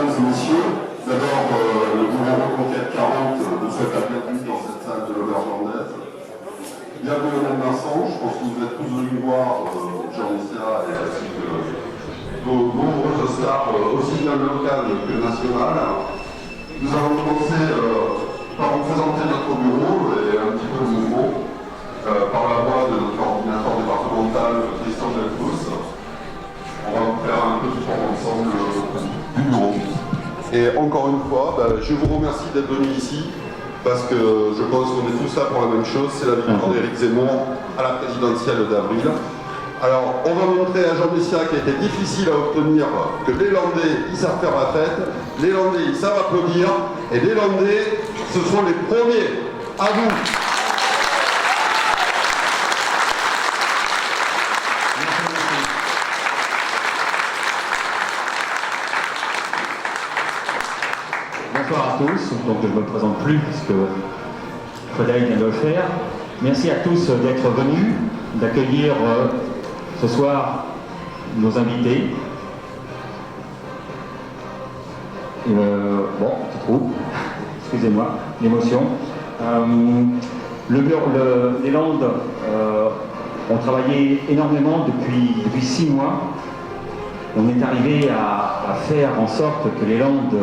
mesdames et messieurs, d'abord le bureau Reconquête 40 vous souhaite la bienvenue dans cette salle de l'auberge ornaise. Bienvenue au nom de Vincent, je pense que vous êtes tous venus voir Jean Messia ainsi que nos nombreuses stars, aussi bien locales que nationales. Nous allons commencer par vous présenter notre bureau et un petit peu le mouvement par la voix de notre coordinateur départemental Christian Delfos. On va vous faire un petit tour ensemble du bureau. Et encore une fois, je vous remercie d'être venus ici parce que je pense qu'on est tous là pour la même chose, c'est la victoire d'Éric Zemmour à la présidentielle d'avril. Alors, on va montrer à Jean Messia qui a été difficile à obtenir que les Landais, ils savent faire la fête, les Landais, ils savent applaudir, et les Landais, ce sont les premiers. À vous. Bonsoir à tous, donc je ne me présente plus puisque Frédéric vient de le faire. Merci à tous d'être venus, d'accueillir ce soir nos invités. Petit trou, excusez-moi, l'émotion. Les Landes ont travaillé énormément depuis 6 mois. On est arrivé à faire en sorte que les Landes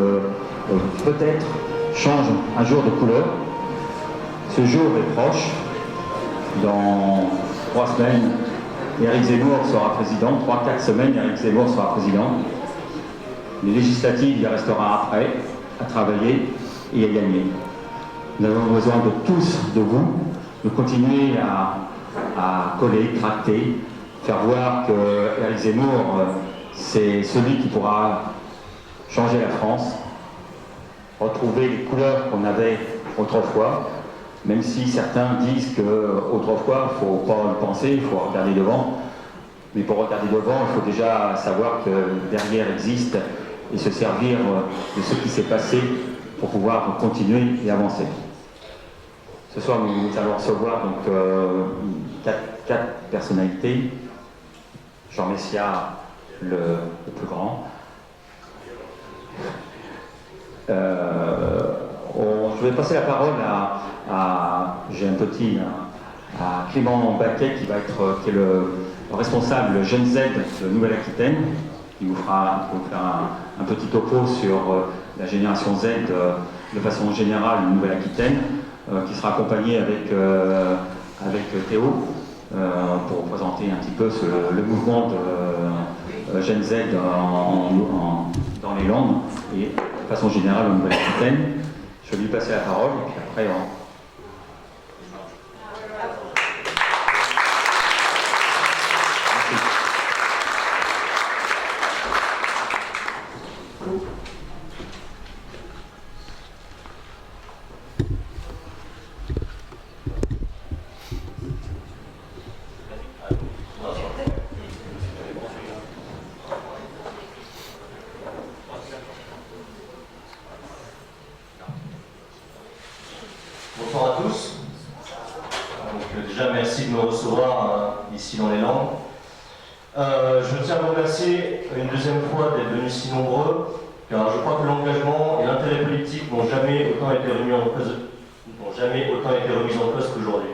peut-être changent un jour de couleur. Ce jour est proche. Dans 3 semaines, Éric Zemmour sera président. 3-4 semaines, Éric Zemmour sera président. Les législatives, il restera après à travailler et à gagner. Nous avons besoin de tous, de vous, de continuer à coller, tracter, faire voir que Éric Zemmour, c'est celui qui pourra changer la France, retrouver les couleurs qu'on avait autrefois, même si certains disent qu'autrefois, il ne faut pas le penser, il faut regarder devant. Mais pour regarder devant, il faut déjà savoir que derrière existe et se servir de ce qui s'est passé pour pouvoir continuer et avancer. Ce soir, nous allons recevoir donc 4 personnalités. Jean Messia, le plus grand. Je vais passer la parole à Clément Baquet qui est le responsable Gen Z de Nouvelle-Aquitaine, qui vous fera un petit topo sur la génération Z de façon générale de Nouvelle-Aquitaine, qui sera accompagné avec Théo pour présenter un petit peu le mouvement de Gen Z dans les Landes et de façon générale en Nouvelle-Aquitaine. Je vais lui passer la parole et puis après Bonsoir à tous. Déjà, merci de me recevoir ici dans les Landes. Je tiens à vous remercier une deuxième fois d'être venus si nombreux, car je crois que l'engagement et l'intérêt politique n'ont jamais autant été remis en cause qu'aujourd'hui.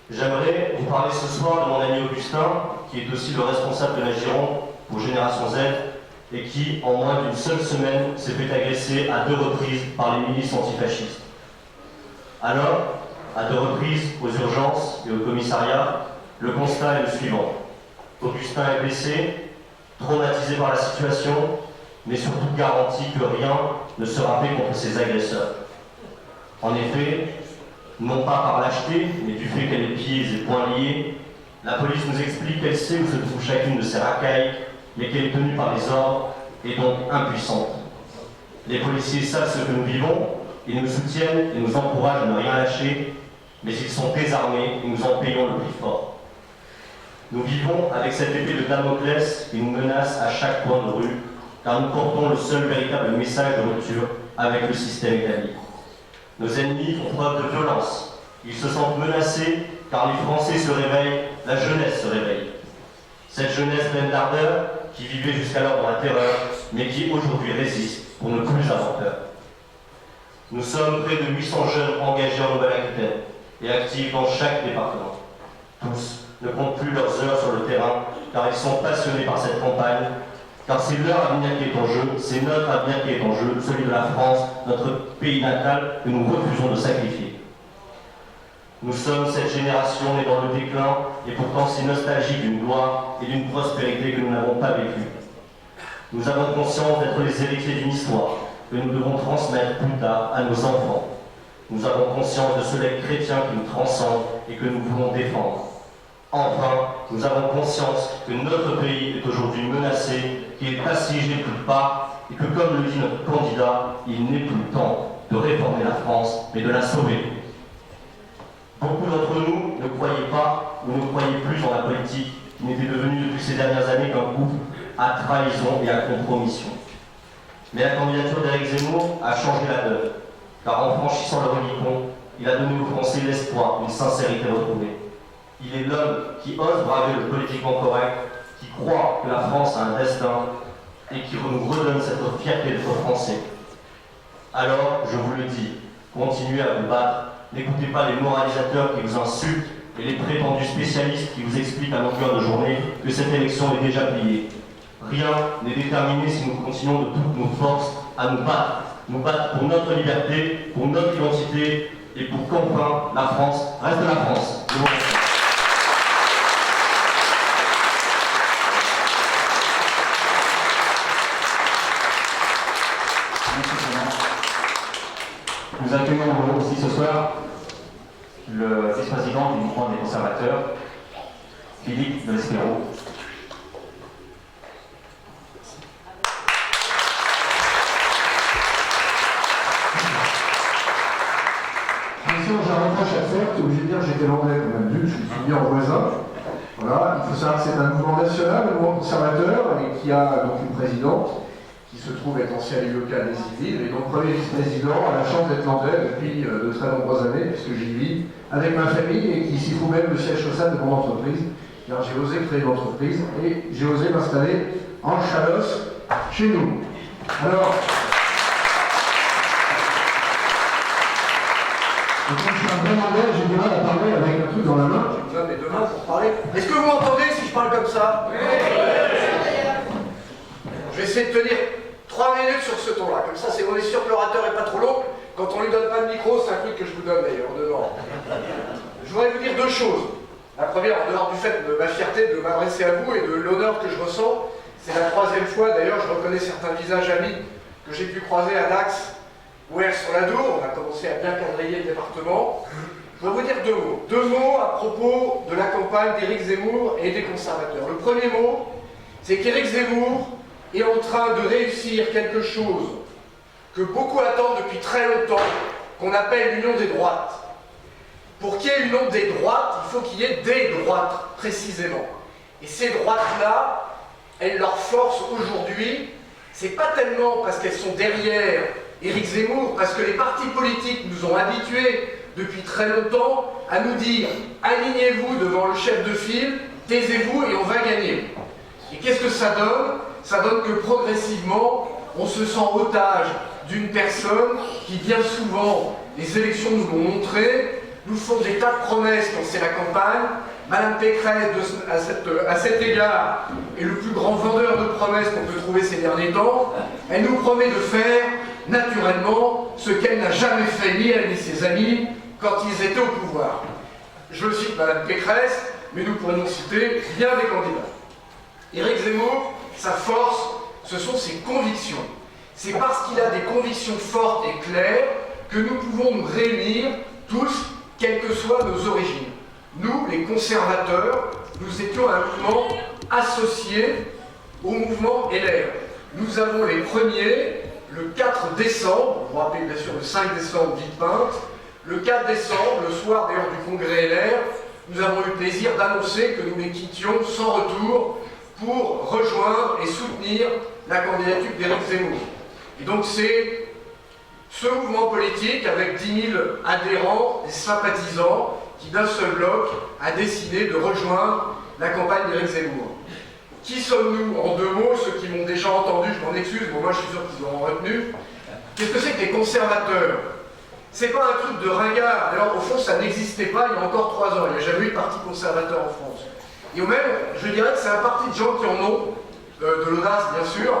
J'aimerais vous parler ce soir de mon ami Augustin, qui est aussi le responsable de la Gironde pour Génération Z, et qui, en moins d'une seule semaine, s'est fait agresser à 2 reprises par les milices antifascistes. Alors, à 2 reprises, aux urgences et au commissariat, le constat est le suivant. Augustin est blessé, traumatisé par la situation, mais surtout garanti que rien ne sera fait contre ses agresseurs. En effet, non pas par lâcheté, mais du fait qu'elle est pieds et poings liés, la police nous explique qu'elle sait où se trouve chacune de ses racailles, mais qu'elle est tenue par les ordres et donc impuissante. Les policiers savent ce que nous vivons, ils nous soutiennent et nous encouragent à ne rien lâcher, mais ils sont désarmés et nous en payons le prix fort. Nous vivons avec cette épée de Damoclès qui nous menace à chaque coin de rue, car nous portons le seul véritable message de rupture avec le système établi. Nos ennemis font preuve de violence. Ils se sentent menacés car les Français se réveillent, la jeunesse se réveille. Cette jeunesse pleine d'ardeur, qui vivait jusqu'alors dans la terreur, mais qui aujourd'hui résistent pour ne plus avoir peur. Nous sommes près de 800 jeunes engagés en Nouvelle-Aquitaine et actifs dans chaque département. Tous ne comptent plus leurs heures sur le terrain car ils sont passionnés par cette campagne, car c'est leur avenir qui est en jeu, c'est notre avenir qui est en jeu, celui de la France, notre pays natal que nous refusons de sacrifier. Nous sommes cette génération née dans le déclin et pourtant si nostalgique d'une gloire et d'une prospérité que nous n'avons pas vécue. Nous avons conscience d'être les héritiers d'une histoire que nous devons transmettre plus tard à nos enfants. Nous avons conscience de ce lait chrétien qui nous transcende et que nous voulons défendre. Enfin, nous avons conscience que notre pays est aujourd'hui menacé, qu'il est assiégé de toutes parts et que, comme le dit notre candidat, il n'est plus temps de réformer la France, mais de la sauver. Beaucoup d'entre nous ne croyaient pas ou ne croyaient plus en la politique qui n'était devenue depuis ces dernières années qu'un groupe à trahison et à compromission. Mais la candidature d'Éric Zemmour a changé la donne, car en franchissant le Rubicon, il a donné aux Français l'espoir d'une sincérité retrouvée. Il est l'homme qui ose braver le politiquement correct, qui croit que la France a un destin et qui nous redonne cette fierté d'être français. Alors, je vous le dis, continuez à vous battre, n'écoutez pas les moralisateurs qui vous insultent et les prétendus spécialistes qui vous expliquent à longueur de journée que cette élection est déjà pliée. Rien n'est déterminé si nous continuons de toutes nos forces à nous battre pour notre liberté, pour notre identité et pour qu'enfin la France reste la France. Je vous remercie. Nous accueillons aussi ce soir le vice-président du mouvement des conservateurs, Philippe de l'Espéro. J'ai un reproche à faire, tu es obligé de dire que j'étais l'anglais quand même, vu que je suis bien en voisin. Voilà, il faut savoir que c'est un mouvement national, un mouvement conservateur, et qui a donc une présidente, qui se trouve être ancien élu local des Yvelines, et donc premier vice-président a la chance d'être landais depuis de très nombreuses années, puisque j'y vis, avec ma famille, et qui s'y trouve même le siège social de mon entreprise, car j'ai osé créer une entreprise, et j'ai osé m'installer en Chalosse, chez nous. Alors, et comme je suis un vrai landais, j'ai du mal à parler avec un truc dans la main, j'ai besoin de mes deux mains pour parler. Est-ce que vous m'entendez si je parle comme ça? Oui. Je vais essayer de tenir 3 minutes sur ce ton-là, comme ça on est sûr que l'orateur n'est pas trop long. Quand on lui donne pas de micro, c'est un truc que je vous donne d'ailleurs devant. Je voudrais vous dire deux choses. La première, en dehors du fait de ma fierté de m'adresser à vous et de l'honneur que je ressens, c'est la troisième fois d'ailleurs, je reconnais certains visages amis que j'ai pu croiser à Dax ou sur la Dour. On a commencé à bien quadriller le département. Je vais vous dire deux mots. Deux mots à propos de la campagne d'Éric Zemmour et des conservateurs. Le premier mot, c'est qu'Éric Zemmour est en train de réussir quelque chose que beaucoup attendent depuis très longtemps, qu'on appelle l'union des droites. Pour qu'il y ait l'union des droites, il faut qu'il y ait des droites, précisément. Et ces droites-là, leur force aujourd'hui, c'est pas tellement parce qu'elles sont derrière Éric Zemmour, parce que les partis politiques nous ont habitués depuis très longtemps à nous dire « alignez-vous devant le chef de file, taisez-vous et on va gagner ». Et qu'est-ce que ça donne? Ça donne que progressivement, on se sent otage d'une personne qui, bien souvent, les élections nous l'ont montré, nous font des tas de promesses quand c'est la campagne. Madame Pécresse, à cet égard, est le plus grand vendeur de promesses qu'on peut trouver ces derniers temps. Elle nous promet de faire, naturellement, ce qu'elle n'a jamais fait, ni elle ni ses amis, quand ils étaient au pouvoir. Je cite Madame Pécresse, mais nous pourrions citer bien des candidats. Éric Zemmour, sa force, ce sont ses convictions. C'est parce qu'il a des convictions fortes et claires que nous pouvons nous réunir tous, quelles que soient nos origines. Nous, les conservateurs, nous étions un mouvement associé au mouvement LR. Nous avons les premiers, le 4 décembre, vous vous rappelez bien sûr le 5 décembre, Villepinte, le 4 décembre, le soir d'ailleurs du congrès LR, nous avons eu le plaisir d'annoncer que nous les quittions sans retour pour rejoindre et soutenir la candidature d'Éric Zemmour. Et donc c'est ce mouvement politique avec 10 000 adhérents et sympathisants qui d'un seul bloc a décidé de rejoindre la campagne d'Éric Zemmour. Qui sommes-nous? En deux mots, ceux qui m'ont déjà entendu, je m'en excuse, mais moi je suis sûr qu'ils auront retenu. Qu'est-ce que c'est que les conservateurs? C'est pas un truc de ringard. D'ailleurs, au fond, ça n'existait pas il y a encore 3 ans. Il n'y a jamais eu de parti conservateur en France. Et au même, je dirais que c'est un parti de gens qui en ont, de l'audace bien sûr,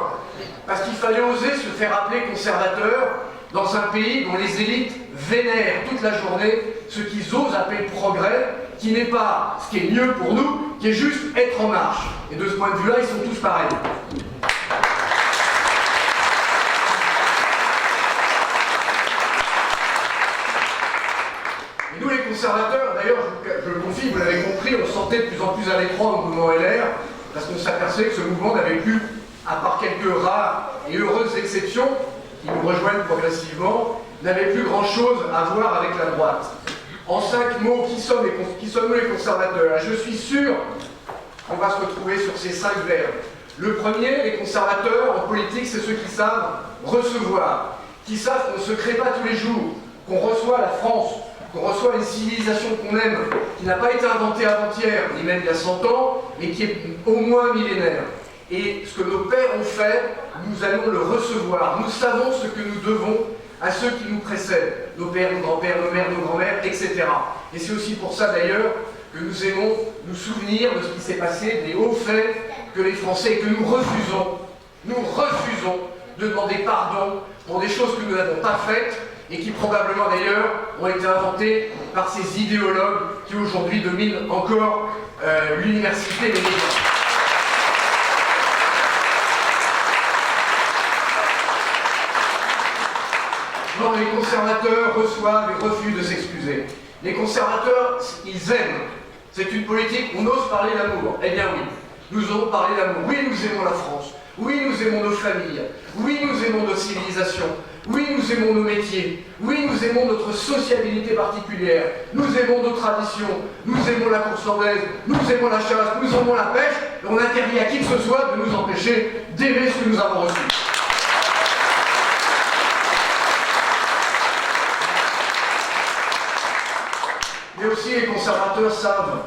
parce qu'il fallait oser se faire appeler conservateur dans un pays dont les élites vénèrent toute la journée ce qu'ils osent appeler progrès, qui n'est pas ce qui est mieux pour nous, qui est juste être en marche. Et de ce point de vue-là, ils sont tous pareils. Et nous, les conservateurs, d'ailleurs, je le confie, vous l'avez compris, on sortait de plus en plus à l'étroit au mouvement LR, parce qu'on s'apercevait que ce mouvement n'avait plus, à part quelques rares et heureuses exceptions, qui nous rejoignent progressivement, n'avait plus grand-chose à voir avec la droite. En 5 mots, qui sommes-nous les conservateurs? Je suis sûr qu'on va se retrouver sur ces 5 verbes. Le premier, les conservateurs en politique, c'est ceux qui savent recevoir, qui savent qu'on ne se crée pas tous les jours, qu'on reçoit la France, qu'on reçoit une civilisation qu'on aime, qui n'a pas été inventée avant-hier, ni même il y a 100 ans, mais qui est au moins millénaire. Et ce que nos pères ont fait, nous allons le recevoir. Nous savons ce que nous devons à ceux qui nous précèdent, nos pères, nos grands-pères, nos mères, nos grands-mères, etc. Et c'est aussi pour ça d'ailleurs que nous aimons nous souvenir de ce qui s'est passé, des hauts faits que les Français, et que nous refusons de demander pardon pour des choses que nous n'avons pas faites et qui probablement d'ailleurs ont été inventées par ces idéologues qui aujourd'hui dominent encore l'université et les médias. Non, les conservateurs reçoivent et refusent de s'excuser. Les conservateurs, ils aiment. C'est une politique, on ose parler d'amour. Eh bien oui, nous osons parler d'amour. Oui, nous aimons la France. Oui, nous aimons nos familles. Oui, nous aimons notre civilisation. Oui, nous aimons nos métiers. Oui, nous aimons notre sociabilité particulière. Nous aimons nos traditions. Nous aimons la course anglaise. Nous aimons la chasse. Nous aimons la pêche. Et on interdit à qui que ce soit de nous empêcher d'aimer ce que nous avons reçu. Mais aussi les conservateurs savent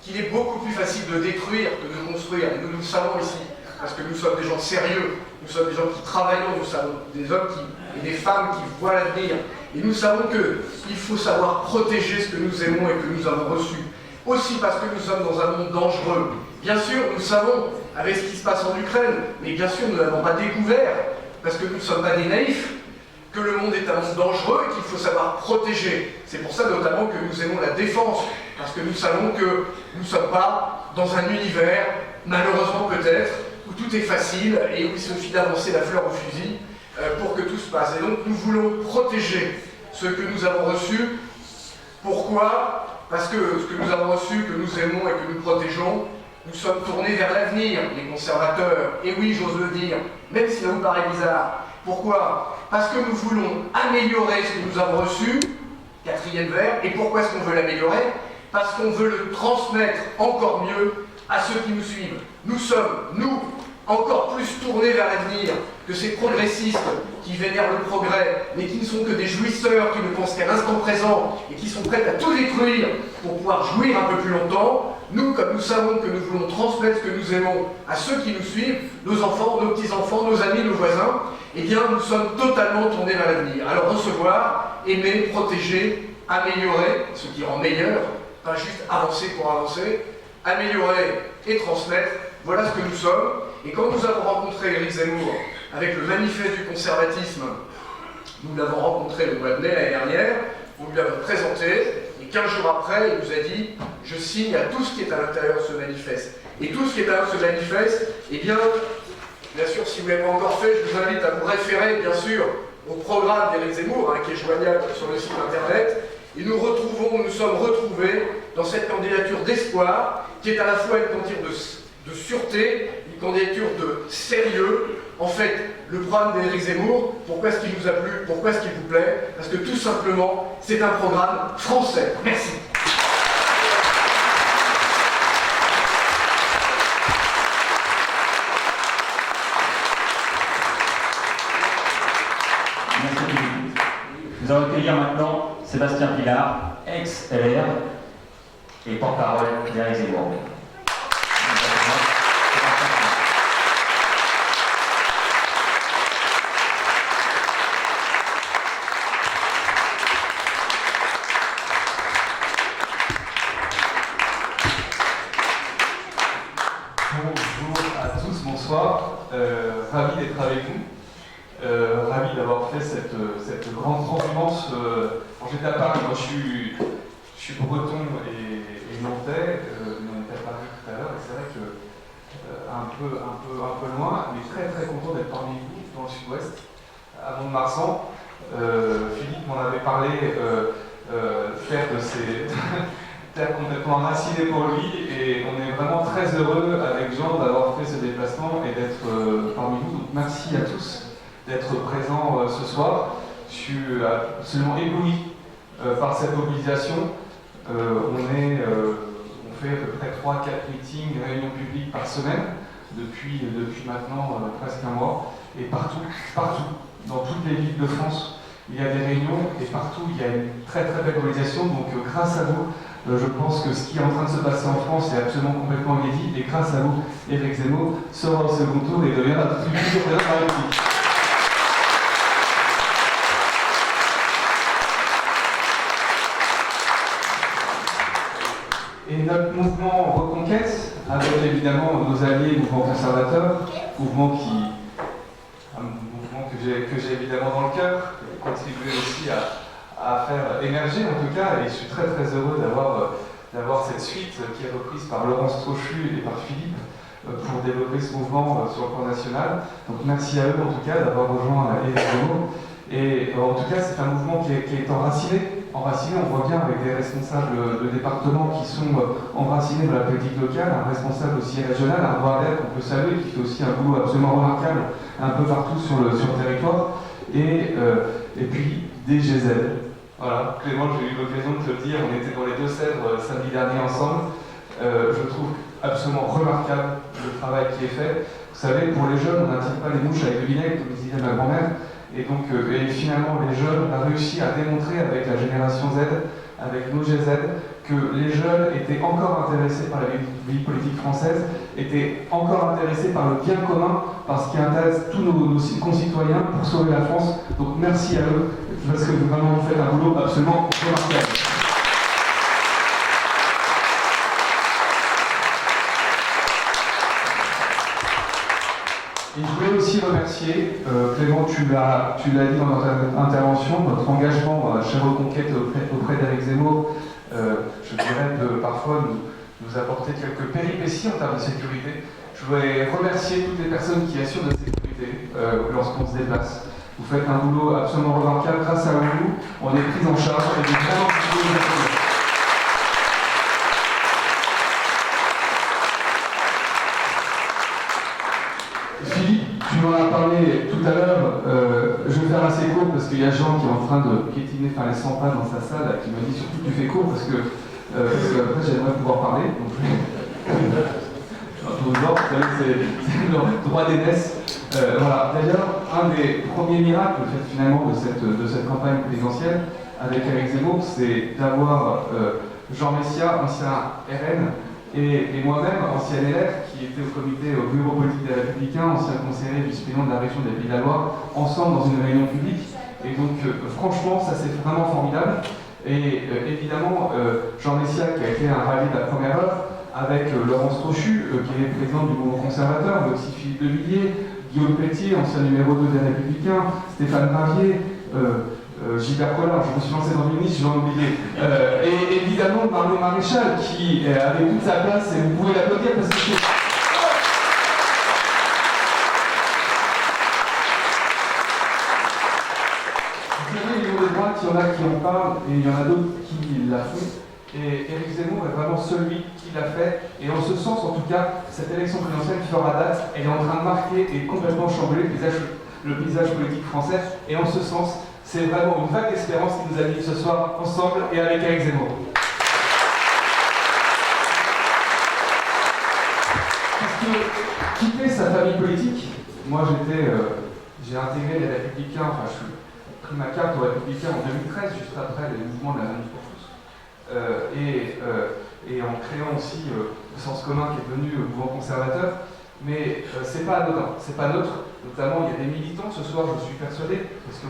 qu'il est beaucoup plus facile de détruire que de construire. Et nous le savons ici, parce que nous sommes des gens sérieux, nous sommes des gens qui travaillons, nous sommes des hommes et des femmes qui voient l'avenir. Et nous savons qu'il faut savoir protéger ce que nous aimons et que nous avons reçu. Aussi parce que nous sommes dans un monde dangereux. Bien sûr, nous savons, avec ce qui se passe en Ukraine, mais bien sûr, nous n'avons pas découvert, parce que nous ne sommes pas des naïfs, que le monde est un monde dangereux et qu'il faut savoir protéger. C'est pour ça notamment que nous aimons la défense, parce que nous savons que nous ne sommes pas dans un univers, malheureusement peut-être, où tout est facile et où il suffit d'avancer la fleur au fusil pour que tout se passe. Et donc nous voulons protéger ce que nous avons reçu. Pourquoi? Parce que ce que nous avons reçu, que nous aimons et que nous protégeons, nous sommes tournés vers l'avenir, les conservateurs. Et oui, j'ose le dire, même si ça vous paraît bizarre. Pourquoi? Parce que nous voulons améliorer ce que nous avons reçu, 4e verbe. Et pourquoi est-ce qu'on veut l'améliorer? Parce qu'on veut le transmettre encore mieux à ceux qui nous suivent. Nous sommes, nous, encore plus tournés vers l'avenir que ces progressistes qui vénèrent le progrès, mais qui ne sont que des jouisseurs, qui ne pensent qu'à l'instant présent et qui sont prêts à tout détruire pour pouvoir jouir un peu plus longtemps. Nous, comme nous savons que nous voulons transmettre ce que nous aimons à ceux qui nous suivent, nos enfants, nos petits-enfants, nos amis, nos voisins, eh bien, nous sommes totalement tournés vers l'avenir. Alors, recevoir, aimer, protéger, améliorer, ce qui rend meilleur, pas juste avancer pour avancer, améliorer et transmettre, voilà ce que nous sommes. Et quand nous avons rencontré Éric Zemmour avec le manifeste du conservatisme, nous l'avons rencontré le mois de mai l'année dernière, nous lui avons présenté, et 15 jours après, il nous a dit « Je signe à tout ce qui est à l'intérieur de ce manifeste ». Et tout ce qui est à l'intérieur de ce manifeste, eh bien sûr, si vous ne l'avez pas encore fait, je vous invite à vous référer, bien sûr, au programme d'Éric Zemmour, qui est joignable sur le site internet. Et nous sommes retrouvés dans cette candidature d'espoir, qui est à la fois une candidature de sûreté, une candidature de sérieux. En fait, le programme d'Éric Zemmour, pourquoi est-ce qu'il vous a plu, pourquoi est-ce qu'il vous plaît? Parce que tout simplement, c'est un programme français. Merci. Merci. Nous allons accueillir maintenant Sébastien Pilard, ex-LR et porte-parole d'Éric Zemmour. Bonjour à tous, bonsoir. Ravi d'être avec vous. Ravi d'avoir fait cette grande transhumance. J'étais à Paris, moi je suis breton et nantais, mais on était à Paris tout à l'heure, et c'est vrai que un peu loin, mais très content d'être parmi vous dans le sud-ouest, à Mont-de-Marsan. Philippe m'en avait parlé, terre de ces terre complètement racinée pour lui, et on est vraiment très heureux avec Jean d'avoir fait ce déplacement et d'être parmi vous. Donc merci à tous d'être présents ce soir. Je suis absolument ébloui par cette mobilisation. On fait à peu près 3-4 meetings, réunions publiques par semaine depuis maintenant presque un mois, et partout, dans toutes les villes de France, il y a des réunions, et partout il y a une très belle mobilisation. Donc grâce à vous, je pense que ce qui est en train de se passer en France est absolument complètement inédit, et grâce à vous, Éric Zemmour sera au second tour et deviendra le futur président de la République. Et notre mouvement Reconquête, avec évidemment nos alliés, mouvement conservateur, mouvement que j'ai évidemment dans le cœur, et contribué aussi à faire émerger en tout cas, et je suis très heureux d'avoir cette suite qui est reprise par Laurence Trochu et par Philippe pour développer ce mouvement sur le plan national. Donc merci à eux en tout cas d'avoir rejoint Éric Zemmour. Et en tout cas c'est un mouvement qui est enraciné. On voit bien avec des responsables de département qui sont enracinés dans la politique locale, un responsable aussi régional, un Roadet qu'on peut saluer, qui fait aussi un boulot absolument remarquable un peu partout sur le territoire, et puis des GZ. Voilà, Clément, j'ai eu l'occasion de te le dire, on était dans les Deux-Sèvres samedi dernier ensemble. Je trouve absolument remarquable le travail qui est fait. Vous savez, pour les jeunes, on n'attire pas les mouches avec le vinaigre, comme disait ma grand-mère. Et donc, finalement, les jeunes ont réussi à démontrer avec la génération Z, avec nos GZ, que les jeunes étaient encore intéressés par la vie politique française, étaient encore intéressés par le bien commun, par ce qui intéresse tous nos concitoyens pour sauver la France. Donc merci à eux, parce que vraiment vous faites un boulot absolument remarquable. Et je voulais aussi remercier, Clément, tu l'as dit dans notre intervention, notre engagement chez Reconquête auprès d'Éric Zemmour, je dirais, peut parfois nous apporter quelques péripéties en termes de sécurité. Je voulais remercier toutes les personnes qui assurent notre sécurité lorsqu'on se déplace. Vous faites un boulot absolument remarquable. Grâce à vous, on est pris en charge et des vraiment Philippe, tu m'en as parlé tout à l'heure. Je vais faire assez court parce qu'il y a Jean qui est en train de piétiner, faire les 100 pas dans sa salle, qui m'a dit surtout tu fais court parce que après j'aimerais pouvoir parler. Donc c'est le droit d'aînesse. Voilà. D'ailleurs, un des premiers miracles finalement de cette campagne présidentielle avec Éric Zemmour, c'est d'avoir Jean Messia, ancien RN, et moi-même, ancien LR, qui était au bureau politique des Républicains, ancien conseiller vice-président de la région des Pays de la Loire, ensemble dans une réunion publique. Et donc, franchement, ça c'est vraiment formidable. Et évidemment, Jean Messia, qui a été un rallye de la première heure, avec Laurence Trochu, qui est présidente du mouvement conservateur, mais aussi Philippe de Villiers, Guillaume Pelletier, ancien numéro 2 des Républicains, Stéphane Ravier, Gilbert Collin, je me suis lancé dans le ministre, je l'ai oublié. Et évidemment, Mario Maréchal, qui avait toute sa place, et vous pouvez l'applaudir parce que c'est... Vous savez, il y a des droites, il y en a qui en parlent, et il y en a d'autres qui la font. Et Éric Zemmour est vraiment celui qui l'a fait. Et en ce sens, en tout cas, cette élection présidentielle fera date. Elle est en train de marquer et complètement chambouler le paysage politique français. Et en ce sens, c'est vraiment une vague d'espérance qui nous anime ce soir ensemble et avec Éric Zemmour. Parce que quitter sa famille politique, moi j'ai intégré les Républicains, enfin je pris ma carte aux Républicains en 2013, juste après les mouvements de la Manif pour tous. Et en créant aussi le Sens commun qui est devenu le mouvement conservateur. Mais c'est pas anodin, c'est pas neutre. Notamment, il y a des militants ce soir, je suis persuadé, parce que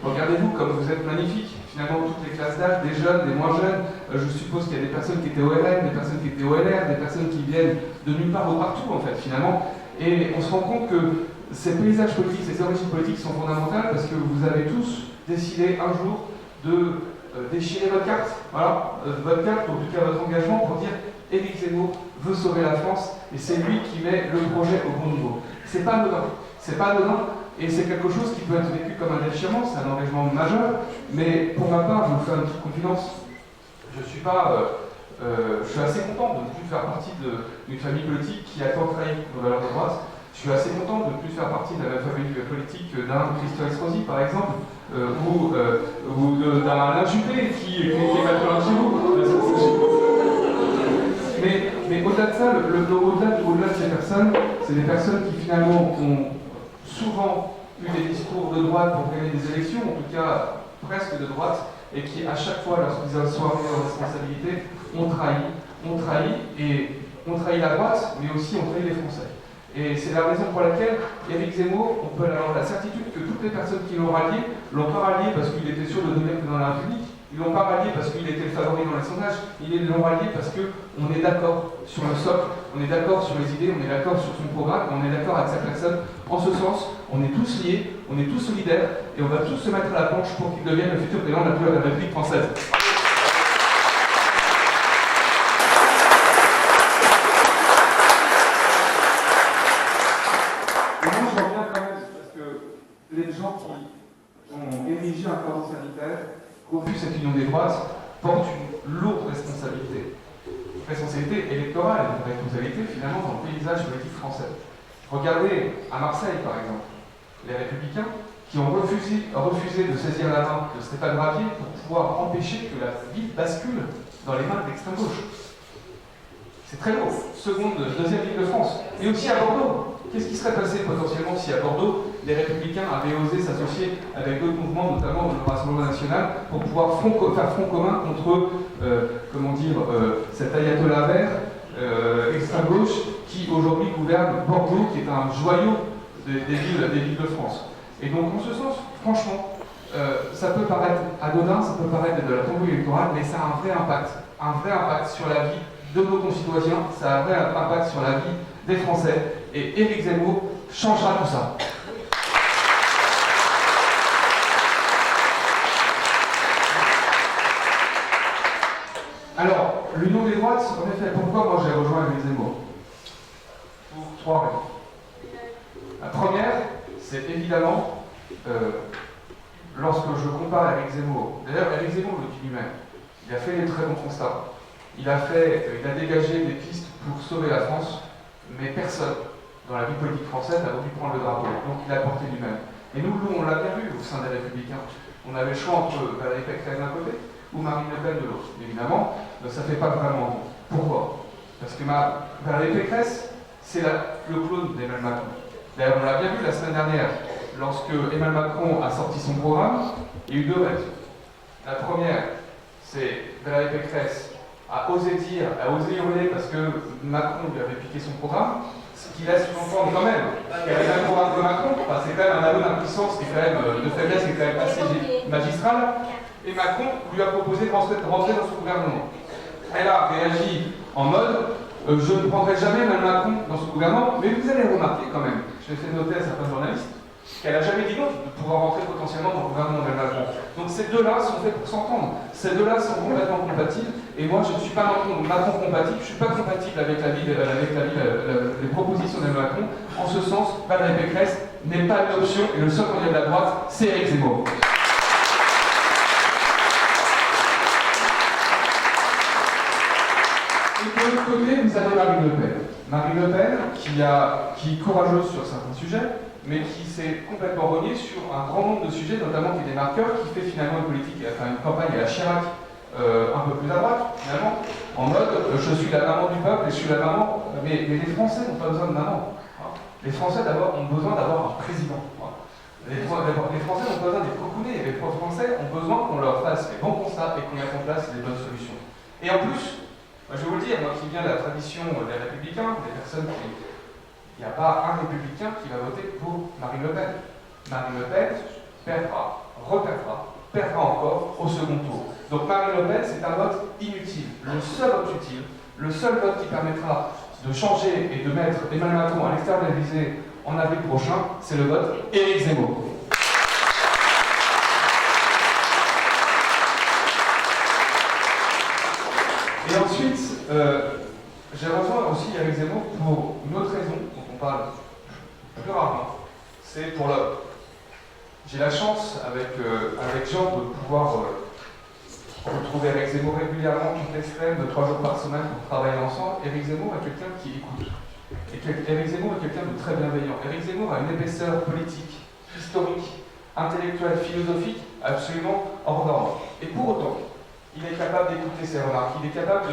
regardez-vous comme vous êtes magnifiques. finalement toutes les classes d'âge, des jeunes, des moins jeunes. Je suppose qu'il y a des personnes qui étaient au RN, des personnes qui étaient au LR, des personnes qui viennent de nulle part ou partout en fait finalement. Et on se rend compte que ces paysages politiques, ces origines politiques sont fondamentales parce que vous avez tous décidé un jour de déchirer votre carte, voilà, votre carte, ou en tout cas votre engagement pour dire Éric Zemmour veut sauver la France et c'est lui qui met le projet au bon niveau. C'est pas anodin, et c'est quelque chose qui peut être vécu comme un déchirement, c'est un engagement majeur, mais pour ma part, je vous fais une petite confidence, je suis assez content de ne plus faire partie d'une famille politique qui a tant trahi nos valeurs de droite. Je suis assez content de ne plus faire partie de la famille politique d'un Christian Estrosi, par exemple, ou d'un Alain Juppé qui est maintenant chez vous. Mais au-delà de ça, au-delà de ces personnes, c'est des personnes qui finalement ont souvent eu des discours de droite pour gagner des élections, en tout cas presque de droite, et qui à chaque fois, lorsqu'ils sont arrivés en responsabilité, ont trahi la droite, mais aussi ont trahi les Français. Et c'est la raison pour laquelle Éric Zemmour, on peut avoir la certitude que toutes les personnes qui l'ont rallié, l'ont pas rallié parce qu'il était sûr de devenir président de la République, ils l'ont pas rallié parce qu'il était le favori dans les sondages, ils l'ont rallié parce qu'on est d'accord sur le socle, on est d'accord sur les idées, on est d'accord sur son programme, on est d'accord avec sa personne. En ce sens, on est tous liés, on est tous solidaires, et on va tous se mettre à la planche pour qu'il devienne le futur président de la République française. Les gens qui ont érigé un cordon sanitaire, refusent cette union des droites, portent une lourde responsabilité. Responsabilité électorale et une responsabilité finalement dans le paysage politique français. Regardez à Marseille par exemple, les Républicains qui ont refusé de saisir la main de Stéphane Ravier pour pouvoir empêcher que la ville bascule dans les mains de l'extrême gauche. C'est très lourd. Deuxième ville de France. Et aussi à Bordeaux. Qu'est-ce qui serait passé potentiellement si à Bordeaux, les Républicains avaient osé s'associer avec d'autres mouvements, notamment le Rassemblement National, pour pouvoir faire front commun contre, cet ayatollah vert extrême gauche qui aujourd'hui gouverne Bordeaux, qui est un joyau des villes de France. Et donc, en ce sens, franchement, ça peut paraître anodin, ça peut paraître de la tombouille électorale, mais ça a un vrai impact sur la vie de nos concitoyens, ça a un vrai impact sur la vie des Français, et Éric Zemmour changera tout ça. Alors, l'union des droites, en effet, pourquoi moi j'ai rejoint Éric Zemmour? Pour 3 raisons. La première, c'est évidemment, lorsque je compare Éric Zemmour, d'ailleurs Éric Zemmour le dit lui-même, il a fait des très bons constats, il a dégagé des pistes pour sauver la France, mais personne dans la vie politique française n'a voulu prendre le drapeau, donc il a porté lui-même. Et nous, on l'a bien vu au sein des Républicains. On avait le choix entre Valérie Pécresse d'un côté ou Marine Le Pen de l'autre. Évidemment, ça ne fait pas vraiment. Pourquoi? Parce que Valérie Pécresse, c'est le clone d'Emmanuel Macron. D'ailleurs, on l'a bien vu la semaine dernière, lorsque Emmanuel Macron a sorti son programme, il y a eu 2 raisons. La première, c'est Valérie Pécresse a osé hurler parce que Macron lui avait piqué son programme, ce qui laisse entendre quand même qu'elle avait un programme de Macron, c'est quand même un aveu d'impuissance, de faiblesse qui est quand même assez magistral, et Macron lui a proposé de rentrer dans son gouvernement. Elle a réagi en mode je ne prendrai jamais Emmanuel Macron dans son gouvernement, mais vous allez remarquer quand même, je l'ai fait noter à certains journalistes, qu'elle n'a jamais dit non de pouvoir rentrer potentiellement dans le gouvernement d'Emmanuel Macron. Donc ces deux-là sont faits pour s'entendre. Ces deux-là sont complètement compatibles. Et moi, je ne suis pas Macron compatible. Je ne suis pas compatible avec les propositions d'Emmanuel Macron. En ce sens, Valérie Pécresse n'est pas une option. Et le seul candidat de la droite, c'est Éric Zemmour. Et de l'autre côté, vous avez Marine Le Pen. Marine Le Pen, qui est courageuse sur certains sujets, mais qui s'est complètement reniée sur un grand nombre de sujets, notamment qui est des marqueurs, qui fait finalement une campagne à la Chirac un peu plus à droite, finalement, en mode je suis la maman du peuple et je suis la maman. Mais les Français n'ont pas besoin de maman. Les Français d'abord ont besoin d'avoir un président. Les Français ont besoin d'être cocoonés. Les Français ont besoin qu'on leur fasse les bons constats et qu'on mette en place les bonnes solutions. Et en plus, je vais vous le dire, moi qui viens de la tradition des Républicains, des personnes qui. Il n'y a pas un républicain qui va voter pour Marine Le Pen. Marine Le Pen perdra, reperdra, perdra encore au second tour. Donc Marine Le Pen, c'est un vote inutile. Le seul vote utile, le seul vote qui permettra de changer et de mettre Emmanuel Macron à l'extérieur de l'Élysée en avril prochain, c'est le vote Éric Zemmour. Et ensuite, j'ai rejoint aussi Éric Zemmour pour une autre raison dont on parle plus rarement, c'est pour l'homme. J'ai la chance, avec Jean, de pouvoir retrouver Éric Zemmour régulièrement, toute les semaines, 2-3 jours par semaine pour travailler ensemble. Éric Zemmour est quelqu'un qui écoute. Éric Zemmour est quelqu'un de très bienveillant. Éric Zemmour a une épaisseur politique, historique, intellectuelle, philosophique absolument hors norme. Et pour autant, il est capable d'écouter ses remarques, il est capable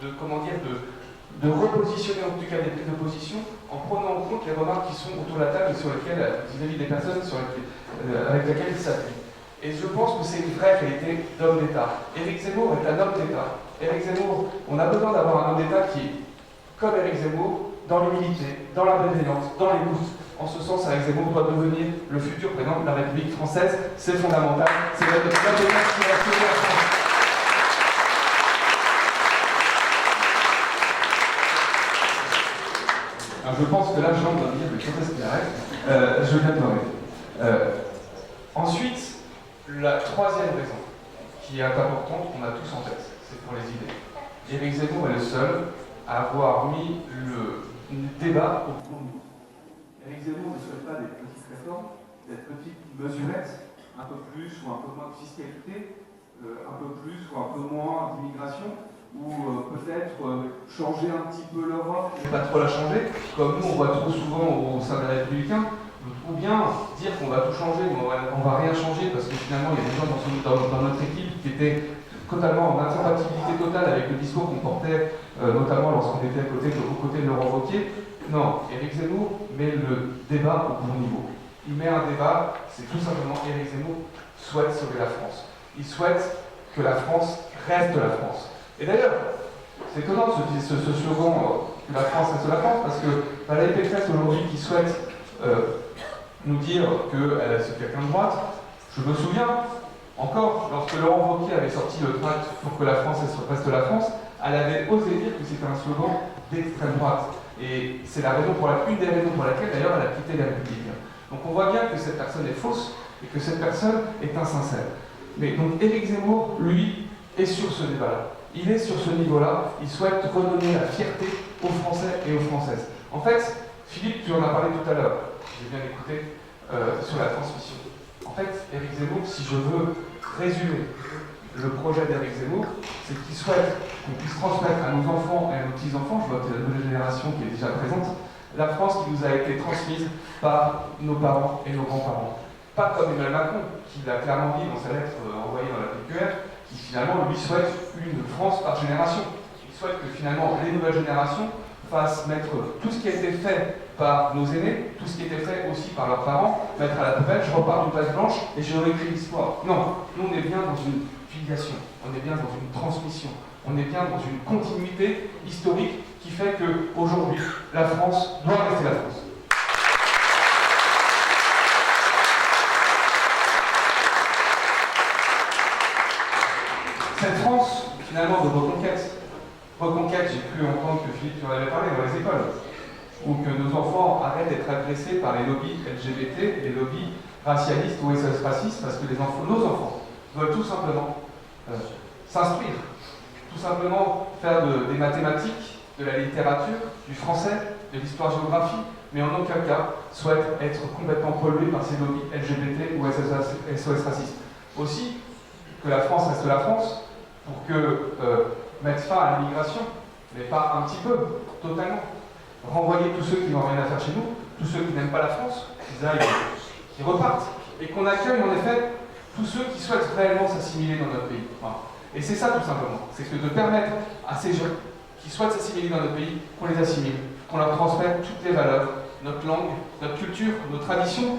de repositionner en tout cas des prises de position en prenant en compte les remarques qui sont autour de la table et sur lesquelles, vis-à-vis des personnes avec lesquelles il s'appuie. Et je pense que c'est une vraie qualité d'homme d'État. Éric Zemmour est un homme d'État. Éric Zemmour, on a besoin d'avoir un homme d'État qui est comme Éric Zemmour, dans l'humilité, dans la bienveillance, dans l'écoute. En ce sens, Éric Zemmour doit devenir le futur président de la République française. C'est fondamental. C'est la qui va sauver la France. Alors, je pense que là, Jean doit dire, mais quand est-ce qu'il arrête je viens de dormir. Ensuite, la troisième raison, qui est importante, qu'on a tous en tête, c'est pour les idées. Éric Zemmour est le seul à avoir mis le débat au point de vue. Éric Zemmour ne souhaite pas des petites réformes, des petites mesurettes, un peu plus ou un peu moins de fiscalité, un peu plus ou un peu moins d'immigration, ou peut-être changer un petit peu l'Europe, mais pas trop la changer, comme nous on voit trop souvent au sein des Républicains, ou bien dire qu'on va tout changer, mais on va rien changer, parce que finalement il y a des gens dans notre équipe qui étaient totalement en incompatibilité totale avec le discours qu'on portait, notamment lorsqu'on était aux côtés de Laurent Wauquiez. Non, Éric Zemmour met le débat au bon niveau. Il met un débat, c'est tout simplement Éric Zemmour souhaite sauver la France. Il souhaite que la France reste la France. Et d'ailleurs, c'est étonnant ce slogan que la France reste la France, parce que Valérie Pécresse aujourd'hui qui souhaite nous dire qu'elle est quelqu'un de droite, je me souviens encore, lorsque Laurent Wauquiez avait sorti le tract pour que la France reste la France, elle avait osé dire que c'était un slogan d'extrême droite. Et c'est une des raisons pour laquelle d'ailleurs elle a quitté les Républicains. Donc on voit bien que cette personne est fausse et que cette personne est insincère. Mais donc Éric Zemmour, lui, est sur ce débat-là. Il est sur ce niveau-là, il souhaite redonner la fierté aux Français et aux Françaises. En fait, Philippe, tu en as parlé tout à l'heure, j'ai bien écouté, sur la transmission. En fait, Éric Zemmour, si je veux résumer le projet d'Éric Zemmour, c'est qu'il souhaite qu'on puisse transmettre à nos enfants et à nos petits-enfants, je vois que la nouvelle génération qui est déjà présente, la France qui nous a été transmise par nos parents et nos grands-parents. Pas comme Emmanuel Macron, qui l'a clairement dit dans sa lettre envoyée dans la PQR, qui finalement lui souhaite une France par génération. Il souhaite que finalement les nouvelles générations fassent mettre tout ce qui a été fait par nos aînés, tout ce qui a été fait aussi par leurs parents, mettre à la poubelle, je repars d'une page blanche et je réécris l'histoire. Non, nous on est bien dans une filiation, on est bien dans une transmission, on est bien dans une continuité historique qui fait qu'aujourd'hui, la France doit rester la France. Cette France, finalement, de reconquête, j'ai cru entendre que Philippe, tu en avais parlé dans les écoles, ou que nos enfants arrêtent d'être agressés par les lobbies LGBT, les lobbies racialistes ou racistes, parce que nos enfants veulent tout simplement s'instruire, tout simplement faire des mathématiques, de la littérature, du français, de l'histoire-géographie, mais en aucun cas souhaitent être complètement pollués par ces lobbies LGBT ou SOS racistes. Aussi, que la France reste la France, pour mettre fin à l'immigration, mais pas un petit peu, totalement. Renvoyer tous ceux qui n'ont rien à faire chez nous, tous ceux qui n'aiment pas la France, qui repartent, et qu'on accueille en effet tous ceux qui souhaitent réellement s'assimiler dans notre pays. Voilà. Et c'est ça tout simplement, c'est que de permettre à ces gens qui souhaitent s'assimiler dans notre pays, qu'on les assimile, qu'on leur transmette toutes les valeurs, notre langue, notre culture, nos traditions.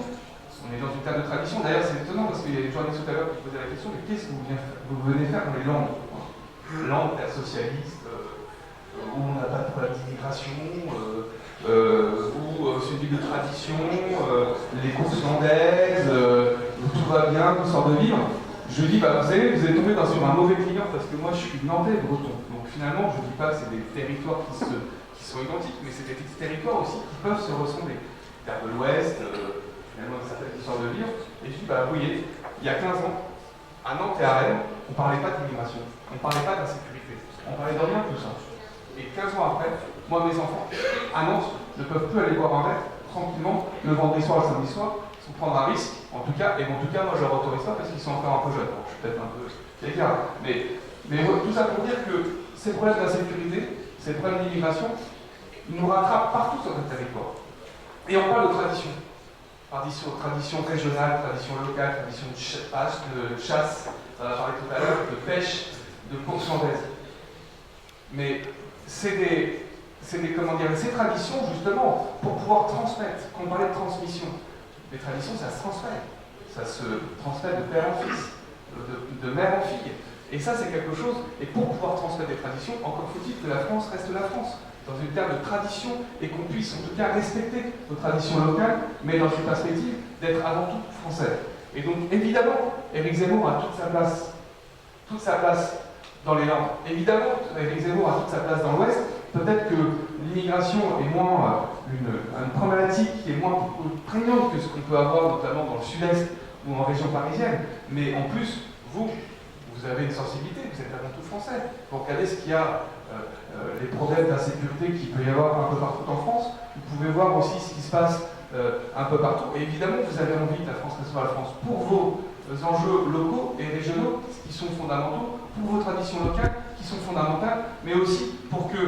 On est dans une table de tradition, d'ailleurs c'est étonnant parce qu'il y a des journalistes tout à l'heure qui posaient la question, mais qu'est-ce que vous venez faire dans les langues? Langue socialiste, où on n'a pas de problème d'immigration, où c'est une ville de tradition, les courses landaises, où tout va bien, tout sort de vivre. je lui dis, bah, vous savez, vous êtes tombé sur un mauvais client parce que moi je suis nantais breton. Donc finalement, je ne dis pas que c'est des territoires qui sont identiques, mais c'est des territoires aussi qui peuvent se ressembler. Vers de l'Ouest, finalement une certaine histoire de vivre. Et je dis, bah, vous voyez, il y a 15 ans, à Nantes et à Rennes, on ne parlait pas d'immigration, on ne parlait pas d'insécurité, on parlait de rien de tout ça. Et 15 ans après, moi, mes enfants, à Nantes, ne peuvent plus aller boire un verre tranquillement le vendredi soir et le samedi soir, sans prendre un risque, en tout cas, et en tout cas, moi, je leur autorise pas parce qu'ils sont encore un peu jeunes. Donc, je suis peut-être un peu écart, mais tout ça pour dire que ces problèmes d'insécurité, ces problèmes d'immigration, ils nous rattrapent partout sur notre territoire. Et on parle de tradition. Tradition régionale, tradition locale, tradition de chasse, on en a parlé tout à l'heure, de pêche, de course anglaise. Mais c'est des ces traditions, justement, pour pouvoir transmettre, qu'on parlait de transmission. Les traditions, ça se transmet. Ça se transmet de père en fils, de mère en fille. Et ça, c'est quelque chose, et pour pouvoir transmettre des traditions, encore faut-il que la France reste la France, dans une terme de tradition, et qu'on puisse en tout cas respecter nos traditions locales, mais dans une perspective d'être avant tout français. Et donc, évidemment, Éric Zemmour a toute sa place dans les Landes. Évidemment, Éric Zemmour a toute sa place dans l'Ouest. Peut-être que l'immigration est moins une problématique qui est moins prégnante que ce qu'on peut avoir notamment dans le Sud-Est ou en région parisienne. Mais en plus, vous avez une sensibilité, vous êtes avant tout français. Pour regarder ce qu'il y a, les problèmes d'insécurité qu'il peut y avoir un peu partout en France, vous pouvez voir aussi ce qui se passe un peu partout. Et évidemment, vous avez envie que la France reste la France pour vos enjeux locaux et régionaux qui sont fondamentaux, pour vos traditions locales qui sont fondamentales, mais aussi pour que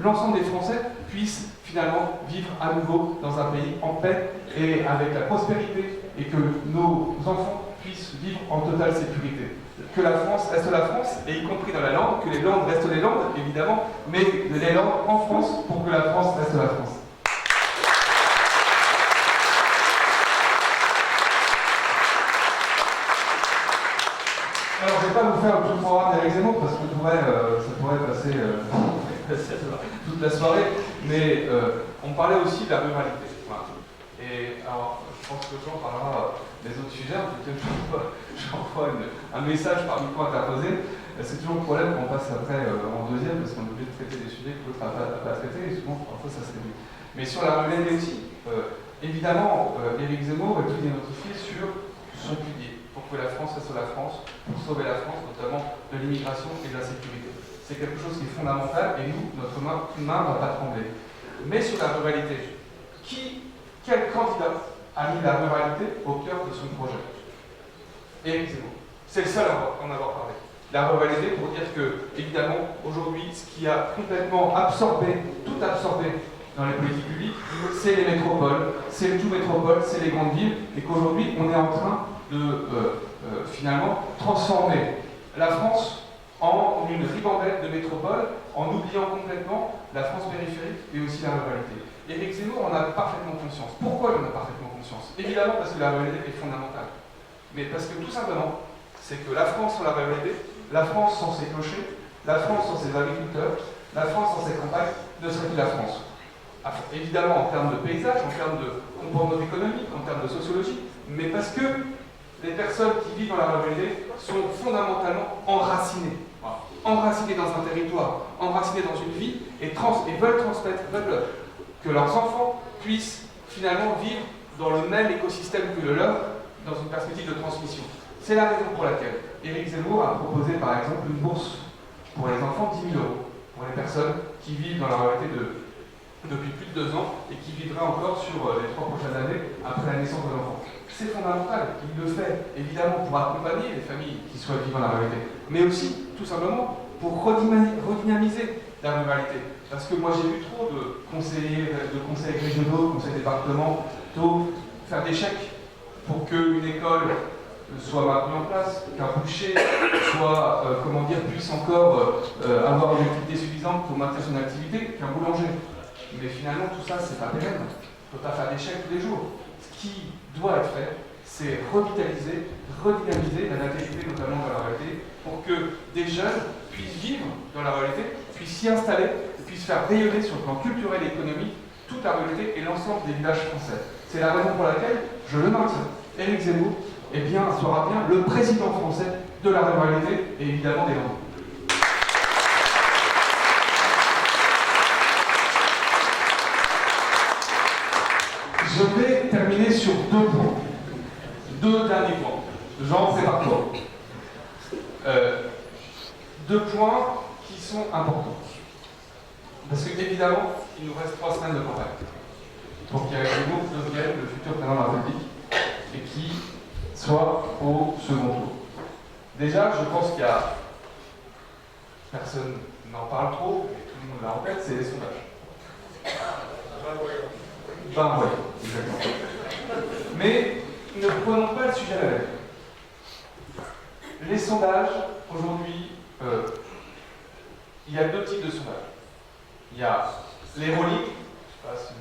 l'ensemble des Français puissent finalement vivre à nouveau dans un pays en paix et avec la prospérité, et que nos enfants puissent vivre en totale sécurité. Que la France reste la France, et y compris dans la langue, que les Landes restent les Landes, évidemment, mais les Landes en France pour que la France reste la France. Alors, je ne vais pas vous faire tout le programme d'Éric Zemmour parce que ça pourrait passer toute la soirée, mais on parlait aussi de la ruralité. Voilà. Et alors, je pense que Jean parlera des autres sujets, en tout cas, j'envoie un message par micro interposé. C'est toujours le problème quand on passe après en deuxième, parce qu'on est obligé de traiter des sujets que l'autre n'a pas traité, et souvent, parfois, ça se réduit. Mais sur la ruralité aussi, évidemment, Éric Zemmour est tout identifié sur son pilier, pour que la France reste la France, pour sauver la France, notamment de l'immigration et de la sécurité. C'est quelque chose qui est fondamental, et nous, notre main ne va pas trembler. Mais sur la ruralité, quel candidat a mis la ruralité au cœur de son projet? Éric Zemmour. C'est le seul à en avoir parlé. La ruralité, pour dire que, évidemment, aujourd'hui, ce qui a complètement tout absorbé dans les politiques publiques, c'est les métropoles, c'est le tout métropole, c'est les grandes villes, et qu'aujourd'hui, on est en train de, finalement, transformer la France en une ribambelle de métropoles, en oubliant complètement la France périphérique et aussi la ruralité. Éric Zemmour en a parfaitement conscience. Pourquoi il en a parfaitement conscience? Évidemment parce que la ruralité est fondamentale. Mais parce que tout simplement, c'est que la France sans la ruralité, la France sans ses clochers, la France sans ses agriculteurs, la France sans ses campagnes, ne serait plus la France. Évidemment en termes de paysage, en termes de comportement économique, en termes de sociologie, mais parce que les personnes qui vivent dans la ruralité sont fondamentalement enracinées. Voilà. Enracinées dans un territoire, enracinées dans une vie, et veulent transmettre, veulent que leurs enfants puissent finalement vivre dans le même écosystème que le leur, dans une perspective de transmission. C'est la raison pour laquelle Éric Zemmour a proposé par exemple une bourse pour les enfants, 10 000 € pour les personnes qui vivent dans la ruralité depuis plus de 2 ans et qui vivraient encore sur les 3 prochaines années après la naissance de l'enfant. C'est fondamental, il le fait évidemment pour accompagner les familles qui souhaitent vivre dans la ruralité, mais aussi tout simplement pour redynamiser la ruralité. Parce que moi j'ai vu trop de conseillers régionaux, conseils départementaux faire des chèques pour qu'une école soit maintenue en place, qu'un boucher soit, puisse encore avoir une activité suffisante pour maintenir son activité, qu'un boulanger. Mais finalement tout ça c'est pas pérenne. On ne peut pas faire des chèques tous les jours. Ce qui doit être fait, c'est revitaliser, redynamiser la natalité notamment dans la ruralité, pour que des jeunes puissent vivre dans la ruralité, puissent s'y installer, puissent faire rayonner sur le plan culturel et économique toute la ruralité et l'ensemble des villages français. C'est la raison pour laquelle je le maintiens. Éric Zemmour eh bien, sera bien le président français de la ruralité et évidemment des Landes. Je vais terminer sur 2 points. 2 derniers points. J'en prépare toi. 2 points qui sont importants. Parce qu'évidemment, il nous reste 3 semaines de campagne pour qu'Éric Zemmour devienne le futur président de la République et qui soit au second tour. Déjà, je pense qu'il y a... Personne n'en parle trop, mais tout le monde l'a en tête, c'est les sondages. 20 voyants, exactement. Mais ne prenons pas le sujet à la lettre. Les sondages, aujourd'hui, il y a 2 types de sondages. Il y a les rolling,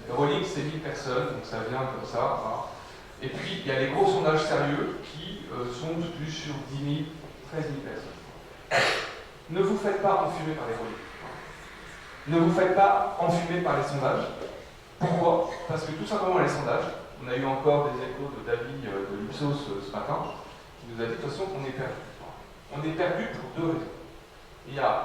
les rolling c'est 1000 personnes, donc ça vient comme ça. Hein. Et puis il y a les gros sondages sérieux qui sont plus sur 10 000, 13 000 personnes. Ne vous faites pas enfumer par les rolling. Ne vous faites pas enfumer par les sondages. Pourquoi? Parce que tout simplement les sondages, on a eu encore des échos de David de l'Ipsos ce matin, qui nous a dit de toute façon qu'on est perdu. On est perdu pour 2 raisons. Il y a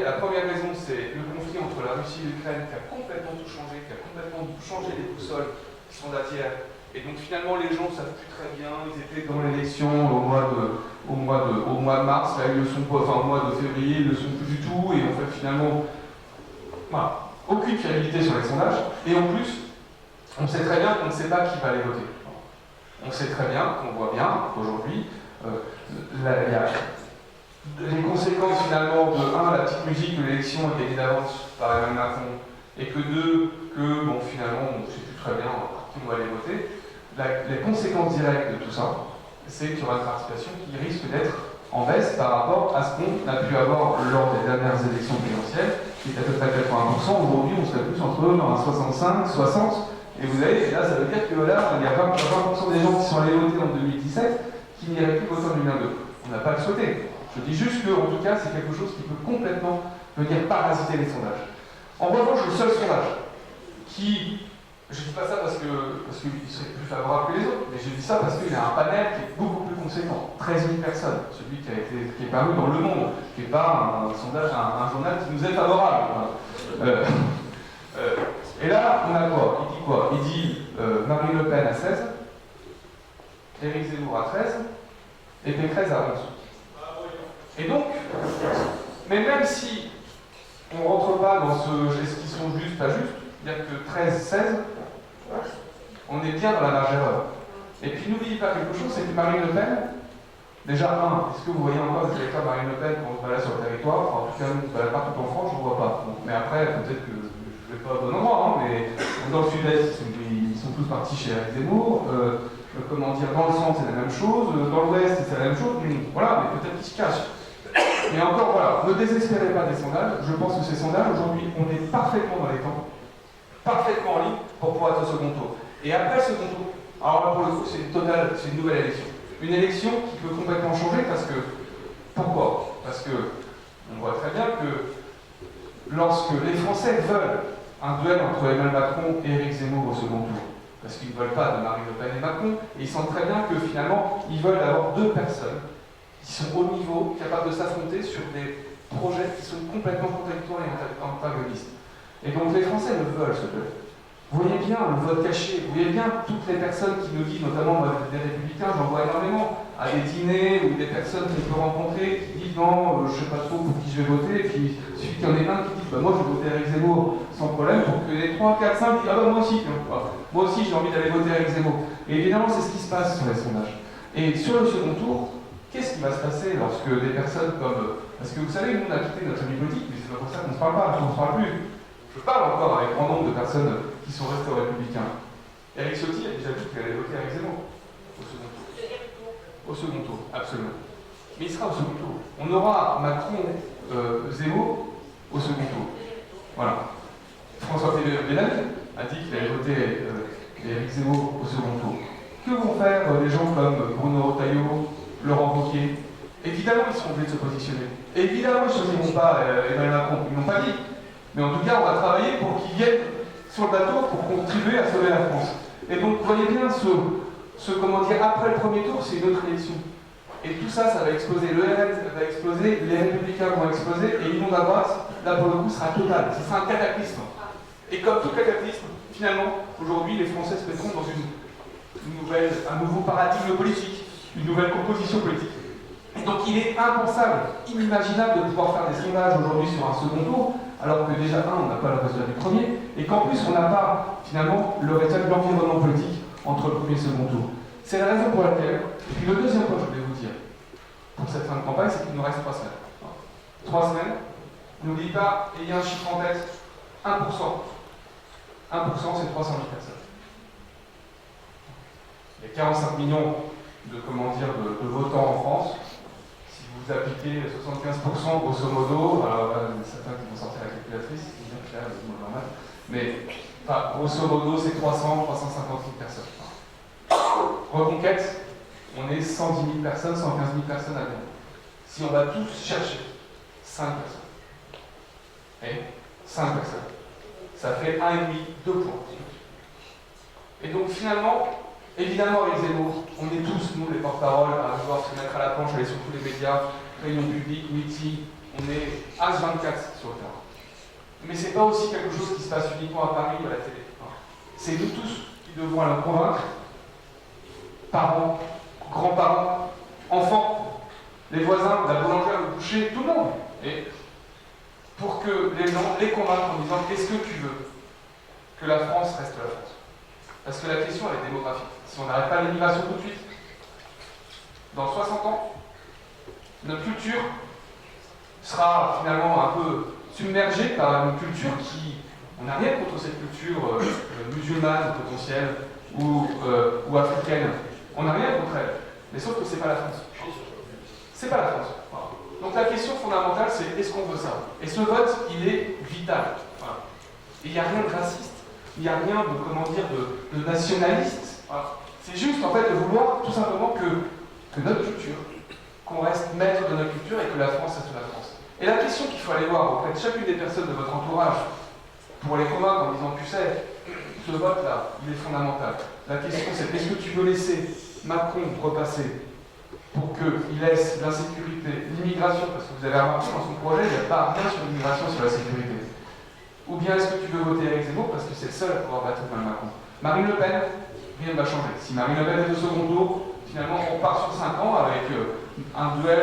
la première raison, c'est le conflit entre la Russie et l'Ukraine qui a complètement tout changé, qui a complètement changé les boussoles sondatières. Et donc finalement les gens ne savent plus très bien, ils étaient dans l'élection au mois de mars, là ils le sont pas, enfin au mois de février, ils ne le sont plus du tout, et en fait finalement, voilà, aucune fiabilité sur les sondages, et en plus, on sait très bien qu'on ne sait pas qui va les voter. On sait très bien, qu'on voit bien qu'aujourd'hui, il y a les conséquences finalement de 1, la petite musique de l'élection est gagnée d'avance par Emmanuel Macron, et que 2, que bon finalement on ne sait plus très bien qui on va aller voter. Les conséquences directes de tout ça, c'est qu'il y aura une participation qui risque d'être en baisse par rapport à ce qu'on a pu avoir lors des dernières élections présidentielles, qui est à peu près 80%. Aujourd'hui, on serait plus entre 65, 60, et vous avez, et là ça veut dire que là, il y a 20% des gens qui sont allés voter en 2017 qui n'iraient plus voter en 2022. On n'a pas le souhaité. Je dis juste que, en tout cas, c'est quelque chose qui peut complètement venir parasiter les sondages. En revanche, le seul sondage qui, je ne dis pas ça parce qu'il serait plus favorable que les autres, mais je dis ça parce qu'il y a un panel qui est beaucoup plus conséquent, 13 000 personnes, celui qui est paru dans Le Monde, qui n'est pas un sondage, un journal qui nous est favorable. Et là, on a quoi? Il dit quoi? Il dit Marine Le Pen à 16, Éric Zemmour à 13, et Pécresse à 11. Et donc, mais même si on ne rentre pas dans ce qui sont justes, pas justes, c'est-à-dire que 13, 16, on est bien dans la marge d'erreur. Et puis n'oubliez pas quelque chose, c'est que Marine Le Pen, déjà, est-ce que vous voyez encore des électeurs Marine Le Pen quand on se balade sur le territoire? Enfin, en tout cas, on se balade partout en France, je ne vois pas. Donc, mais après, peut-être que je ne vais pas au bon endroit, hein, mais dans le sud-est, ils sont tous partis chez Éric Zemmour. Comment dire, dans le centre, c'est la même chose. Dans l'ouest, c'est la même chose. Voilà, mais peut-être qu'ils se cachent. Mais encore, voilà, ne désespérez pas des sondages. Je pense que ces sondages, aujourd'hui, on est parfaitement dans les temps, parfaitement en ligne pour pouvoir être au second tour. Et après le second tour, alors là, pour le coup, c'est une nouvelle élection. Une élection qui peut complètement changer parce que... Pourquoi? Parce que on voit très bien que lorsque les Français veulent un duel entre Emmanuel Macron et Éric Zemmour au second tour, parce qu'ils ne veulent pas de Marine Le Pen et Macron, et ils sentent très bien que finalement, ils veulent avoir 2 personnes qui sont au niveau, capables de s'affronter sur des projets qui sont complètement contradictoires et antagonistes. Et donc les Français le veulent, ce duel. Vous voyez bien le vote caché, vous voyez bien toutes les personnes qui nous disent, notamment des républicains, j'en vois énormément, à des dîners ou des personnes qu'on peut rencontrer qui disent non, je ne sais pas trop pour qui je vais voter, et puis il suffit qu'il y en ait un qui dit moi je vais voter Éric Zemmour sans problème, pour que les 3, 4, 5 disent ah bah moi aussi j'ai envie d'aller voter Éric Zemmour. Et évidemment c'est ce qui se passe sur les sondages. Et sur le second tour, qu'est-ce qui va se passer lorsque des personnes comme... Parce que vous savez, nous on a quitté notre vie politique, mais c'est pas pour ça qu'on ne se parle pas, on ne se parle plus. Je parle encore avec grand nombre de personnes qui sont restées aux Républicains. Éric Ciotti a déjà dit qu'il allait voter Éric Zemmour au second tour. Au second tour, absolument. Mais il sera au second tour. On aura Macron, Zemmour au second tour. Voilà. François Bellamy a dit qu'il allait voter Éric Zemmour au second tour. Que vont faire des gens comme Bruno Retailleau, Laurent Wauquiez? Évidemment, ils seront obligés de se positionner. Évidemment, ils ne choisiront pas Emmanuel Macron. Ils n'ont pas dit. Mais en tout cas, on va travailler pour qu'ils viennent sur le bateau pour contribuer à sauver la France. Et donc, vous voyez bien après le premier tour, c'est une autre élection. Et tout ça, ça va exploser. Le RN va exploser, les Républicains vont exploser, et l'union à droite, là pour le coup, sera totale. Ce sera un cataclysme. Et comme tout cataclysme, finalement, aujourd'hui, les Français se mettront dans un nouveau paradigme politique, une nouvelle composition politique. Et donc il est impensable, inimaginable de pouvoir faire des sondages aujourd'hui sur un second tour, alors que déjà, on n'a pas le résultat du premier, et qu'en plus, on n'a pas, finalement, le résultat de l'environnement politique entre le premier et le second tour. C'est la raison pour laquelle, et puis le deuxième point que je voulais vous dire, pour cette fin de campagne, c'est qu'il nous reste 3 semaines. 3 semaines, n'oubliez pas, ayez un chiffre en tête, 1%. 1%, c'est 300 000 personnes. Il y a 45 millions de votants en France. Si vous appliquez 75% grosso modo, alors certains qui vont sortir la calculatrice, c'est normal, mais enfin, grosso modo, c'est 300, 350 000 personnes. Reconquête, on est 110 000 personnes, 115 000 personnes à Lyon. Si on va tous chercher 5 personnes, et 5 personnes, ça fait 1,5, 2 points. Et donc finalement, évidemment avec Zemmour, on est tous, nous les porte-paroles, à vouloir se mettre à la planche, aller sur tous les médias, réunions publiques, meetings, on est H24 sur le terrain. Mais c'est pas aussi quelque chose qui se passe uniquement à Paris ou à la télé. C'est nous tous qui devons aller convaincre, parents, grands-parents, enfants, les voisins, la boulangère, le boucher, tout le monde. Et pour que les gens les convaincre en disant qu'est-ce que tu veux que la France reste la France. Parce que la question elle est démographique. Si on n'arrête pas l'immigration tout de suite, dans 60 ans, notre culture sera finalement un peu submergée par une culture qui, on n'a rien contre cette culture musulmane potentielle ou africaine. On n'a rien contre elle. Mais sauf que c'est pas la France. C'est pas la France. Voilà. Donc la question fondamentale, c'est est-ce qu'on veut ça? Et ce vote, il est vital. Voilà. Et il n'y a rien de raciste, il n'y a rien de nationaliste. Voilà. C'est juste en fait de vouloir tout simplement que notre culture, qu'on reste maître de notre culture et que la France reste la France. Et la question qu'il faut aller voir auprès de chacune des personnes de votre entourage, pour les convaincre en disant, tu sais, ce vote-là, il est fondamental. La question c'est, est-ce que tu veux laisser Macron repasser pour qu'il laisse l'insécurité, l'immigration, parce que vous avez remarqué dans son projet, il n'y a pas rien sur l'immigration, sur la sécurité. Ou bien est-ce que tu veux voter Éric Zemmour parce que c'est le seul à pouvoir battre Macron. Marine Le Pen, rien ne va changer. Si Marine Le Pen est au second tour, finalement on part sur 5 ans avec un duel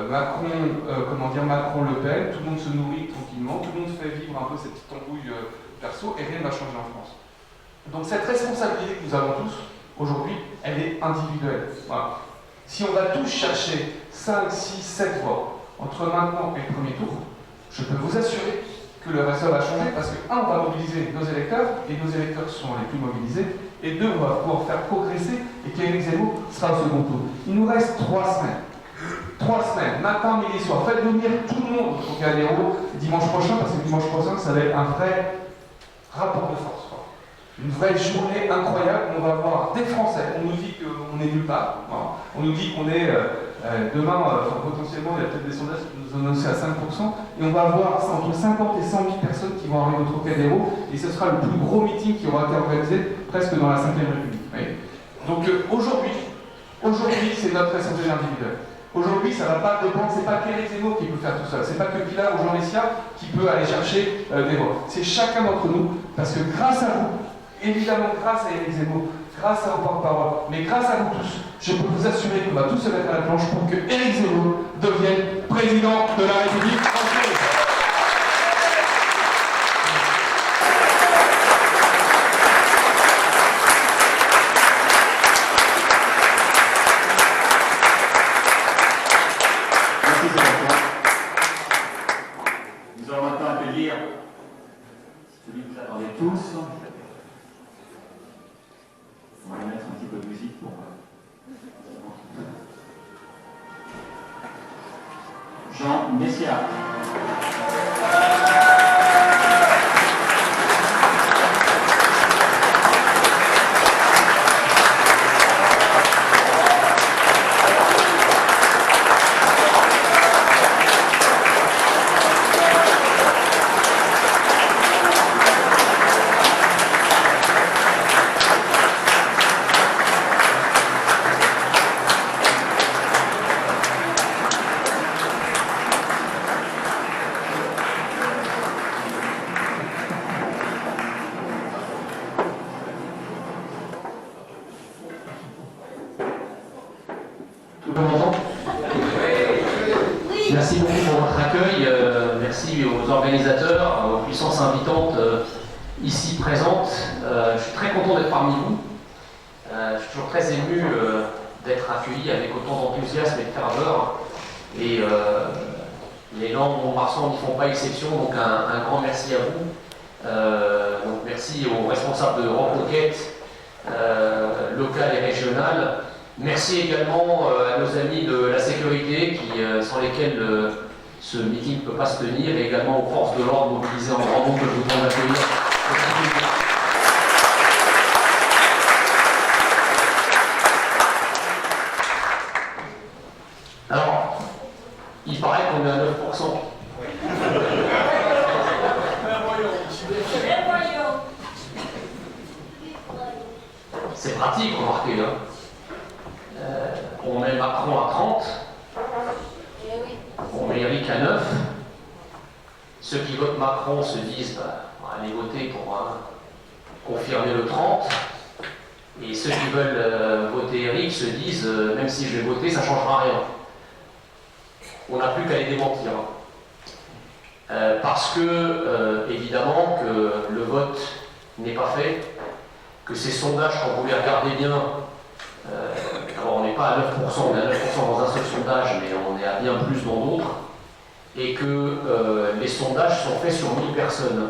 Macron-Le Pen, tout le monde se nourrit tranquillement, tout le monde fait vivre un peu cette petite embrouille perso et rien ne va changer en France. Donc cette responsabilité que nous avons tous, aujourd'hui, elle est individuelle. Voilà. Si on va tous chercher 5, 6, 7 voix entre maintenant et le premier tour, je peux vous assurer que le reste va changer parce que, un, on va mobiliser nos électeurs, et nos électeurs sont les plus mobilisés, et deux, on va pouvoir faire progresser et qu'Éric Zemmour sera au second tour. Il nous reste 3 semaines. 3 semaines, matin, midi, soir. Faites venir tout le monde au Trocadéro dimanche prochain, parce que dimanche prochain, ça va être un vrai rapport de force. Une vraie journée incroyable, on va voir des Français, on nous dit qu'on est nulle part, on nous dit qu'on est demain, potentiellement, il y a peut-être des sondages qui nous annoncent à 5%, et on va voir entre 50 et 100 000 personnes qui vont arriver au Trocadéro, et ce sera le plus gros meeting qui aura été organisé presque dans la 5e République. Oui. Donc aujourd'hui, c'est notre responsabilité individuelle. Aujourd'hui, ça ne va pas dépendre, c'est pas qu'Éric Zemmour qui peut faire tout seul, c'est pas que Pilar ou Jean Messia qui peut aller chercher des voix. C'est chacun d'entre nous, parce que grâce à vous, évidemment grâce à Éric Zemmour, grâce à vos porte-parole, mais grâce à vous tous, je peux vous assurer qu'on va tous se mettre à la planche pour que Éric Zemmour devienne président de la République française. Merci Sébastien. Nous allons maintenant accueillir celui que vous attendez tous. On va mettre un petit peu de musique pour... Jean Messia. Merci beaucoup pour votre accueil. Merci aux organisateurs, aux puissances invitantes ici présentes. Je suis très content d'être parmi vous. Je suis toujours très ému d'être accueilli avec autant d'enthousiasme et de ferveur. Et les langues Montmarsan n'y font pas exception, donc un grand merci à vous. Donc merci aux responsables de Reconquête locale et régionale. Merci également à nos amis de la sécurité sans lesquels ce meeting ne peut pas se tenir, et également aux forces de l'ordre mobilisées en grand nombre que je vous demande d'accueillir. Alors, il paraît qu'on est à 9%. C'est pratique, remarquez. On met Macron à 30, on met Eric à 9. Ceux qui votent Macron se disent allez voter pour confirmer le 30. Et ceux qui veulent voter Eric se disent même si je vais voter, ça ne changera rien. On n'a plus qu'à les démentir. Parce que, évidemment, que le vote n'est pas fait, que ces sondages, quand vous les regardez bien, alors on n'est pas à 9%, on est à 9% dans un seul sondage, mais on est à bien plus dans d'autres, et que les sondages sont faits sur 1000 personnes,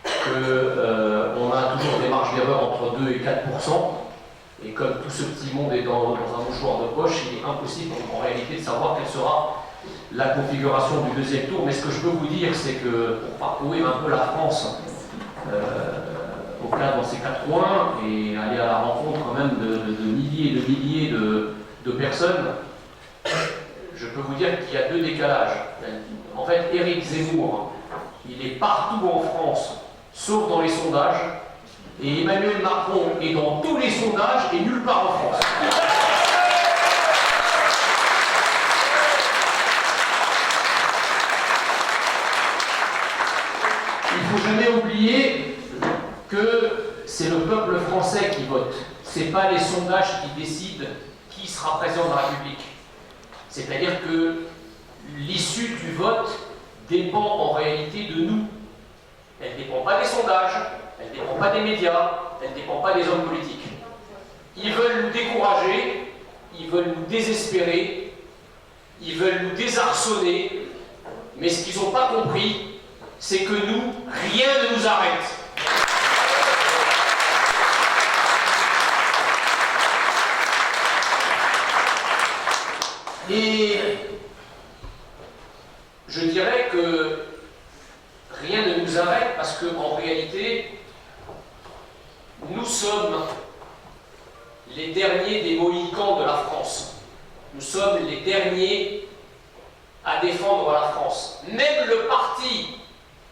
qu'on a toujours des marges d'erreur entre 2 et 4%, et comme tout ce petit monde est dans un mouchoir de poche, il est impossible en réalité de savoir quelle sera la configuration du deuxième tour. Mais ce que je peux vous dire, c'est que pour parcourir un peu la France, au cas dans ces 4 coins, et aller à la rencontre quand même de milliers et de milliers de personnes, je peux vous dire qu'il y a 2 décalages. En fait, Éric Zemmour, il est partout en France, sauf dans les sondages, et Emmanuel Macron est dans tous les sondages et nulle part en France. Il ne faut jamais oublier que c'est le peuple français qui vote. Ce n'est pas les sondages qui décident qui sera président de la République. C'est-à-dire que l'issue du vote dépend en réalité de nous. Elle ne dépend pas des sondages, elle ne dépend pas des médias, elle ne dépend pas des hommes politiques. Ils veulent nous décourager, ils veulent nous désespérer, ils veulent nous désarçonner, mais ce qu'ils n'ont pas compris, c'est que nous, rien ne nous arrête. Et je dirais que rien ne nous arrête parce qu'en réalité, nous sommes les derniers des Mohicans de la France. Nous sommes les derniers à défendre la France. Même le parti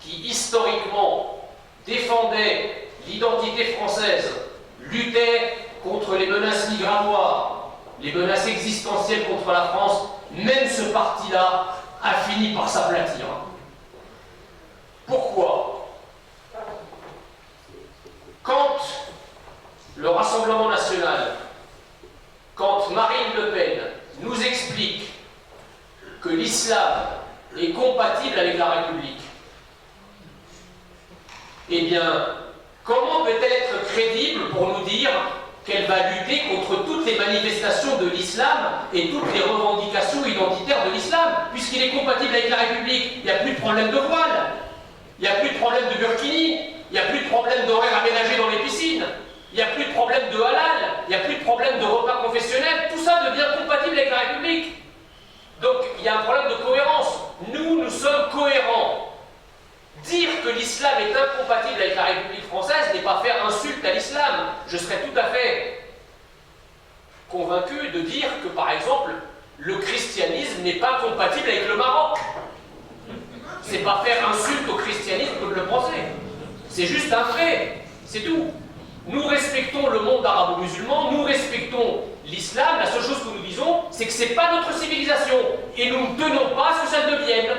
qui, historiquement, défendait l'identité française, luttait contre les menaces migratoires, les menaces existentielles contre la France, même ce parti-là a fini par s'aplatir. Pourquoi? Quand le Rassemblement national, quand Marine Le Pen nous explique que l'islam est compatible avec la République, eh bien, comment peut-elle être crédible pour nous dire qu'elle va lutter contre toutes les manifestations de l'islam et toutes les revendications identitaires de l'islam, puisqu'il est compatible avec la République? Il n'y a plus de problème de voile, il n'y a plus de problème de burkini, il n'y a plus de problème d'horaires aménagés dans les piscines, il n'y a plus de problème de halal, il n'y a plus de problème de repas confessionnels, tout ça devient compatible avec la République. Donc il y a un problème de cohérence. Nous sommes cohérents. Dire que l'islam est incompatible avec la République française n'est pas faire insulte à l'islam. Je serais tout à fait convaincu de dire que, par exemple, le christianisme n'est pas compatible avec le Maroc. C'est pas faire insulte au christianisme que de le penser. C'est juste un fait, c'est tout. Nous respectons le monde arabo-musulman, nous respectons l'islam. La seule chose que nous disons, c'est que c'est pas notre civilisation. Et nous ne tenons pas à ce que ça le devienne.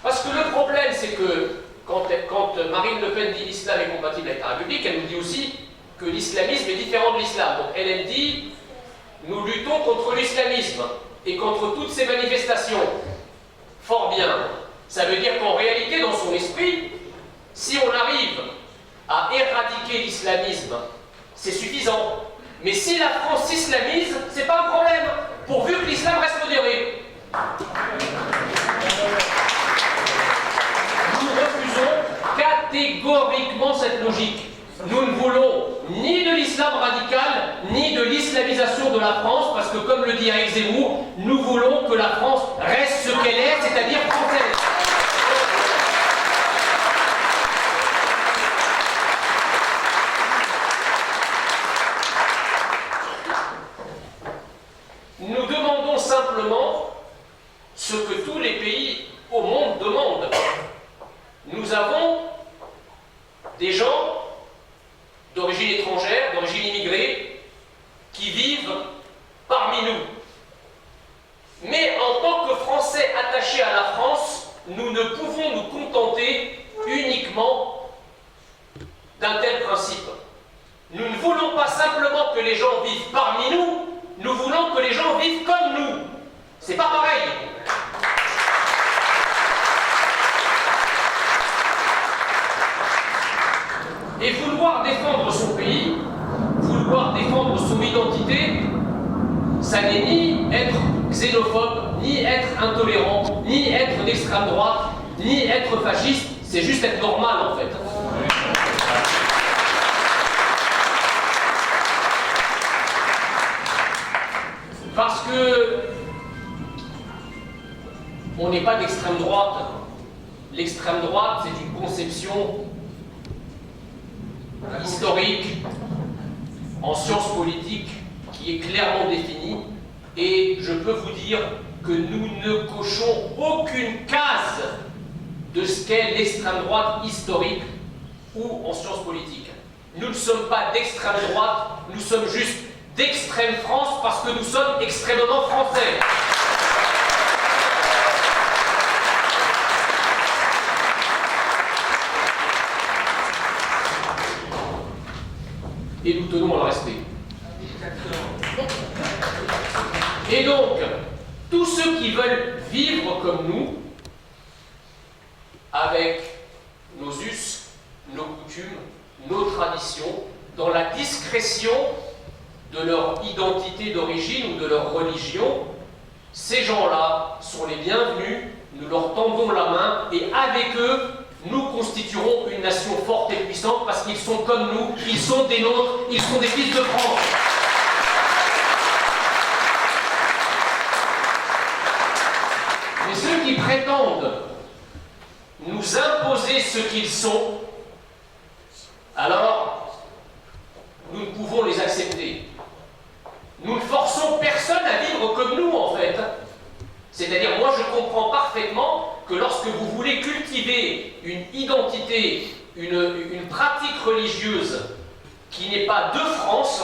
Parce que le problème République, elle nous dit aussi que l'islamisme est différent de l'islam. Donc elle dit, nous luttons contre l'islamisme et contre toutes ces manifestations. Fort bien. Ça veut dire qu'en réalité, dans son esprit, si on arrive à éradiquer l'islamisme, c'est suffisant. Mais si la France s'islamise, c'est pas un problème, pourvu que l'islam reste modéré. Nous refusons catégoriquement cette logique. Nous ne voulons ni de l'islam radical, ni de l'islamisation de la France, parce que comme le dit Éric Zemmour, nous voulons que la France reste ce qu'elle est, c'est-à-dire française. Nous demandons simplement ce que tous les pays au monde demandent. Nous avons des gens d'origine étrangère, d'origine immigrée, qui vivent parmi nous. Mais en tant que Français attachés à la France, nous ne pouvons nous contenter uniquement d'un tel principe. Nous ne voulons pas simplement que les gens vivent parmi nous, nous voulons que les gens vivent comme nous. C'est pas pareil. Et vouloir défendre son pays, vouloir défendre son identité, ça n'est ni être xénophobe, ni être intolérant, ni être d'extrême droite, ni être fasciste, c'est juste être normal en fait. Parce que on n'est pas d'extrême droite. L'extrême droite, c'est une conception historique en sciences politiques qui est clairement définie, et je peux vous dire que nous ne cochons aucune case de ce qu'est l'extrême droite historique ou en sciences politiques. Nous ne sommes pas d'extrême droite, nous sommes juste d'extrême France parce que nous sommes extrêmement français. Et nous tenons à le respect. Et donc, tous ceux qui veulent vivre comme nous, avec nos us, nos coutumes, nos traditions, dans la discrétion de leur identité d'origine ou de leur religion, ces gens-là sont les bienvenus, nous leur tendons la main et avec eux, nous constituerons une nation forte et puissante parce qu'ils sont comme nous, ils sont des nôtres, ils sont des fils de France. Mais ceux qui prétendent nous imposer ce qu'ils sont, alors nous ne pouvons les accepter. Nous ne forçons personne à vivre comme nous en fait. C'est-à-dire, moi je comprends parfaitement que lorsque vous voulez cultiver une identité, une pratique religieuse qui n'est pas de France,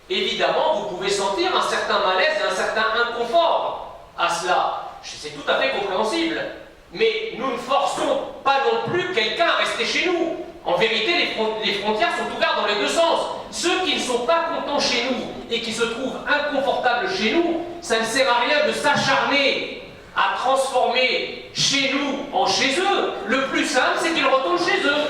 évidemment vous pouvez sentir un certain malaise et un certain inconfort à cela. C'est tout à fait compréhensible. Mais nous ne forçons pas non plus quelqu'un à rester chez nous. En vérité, les frontières sont ouvertes dans les deux sens. Ceux qui ne sont pas contents chez nous et qui se trouvent inconfortables chez nous, ça ne sert à rien de s'acharner à transformer chez nous en chez eux. Le plus simple, c'est qu'ils retournent chez eux.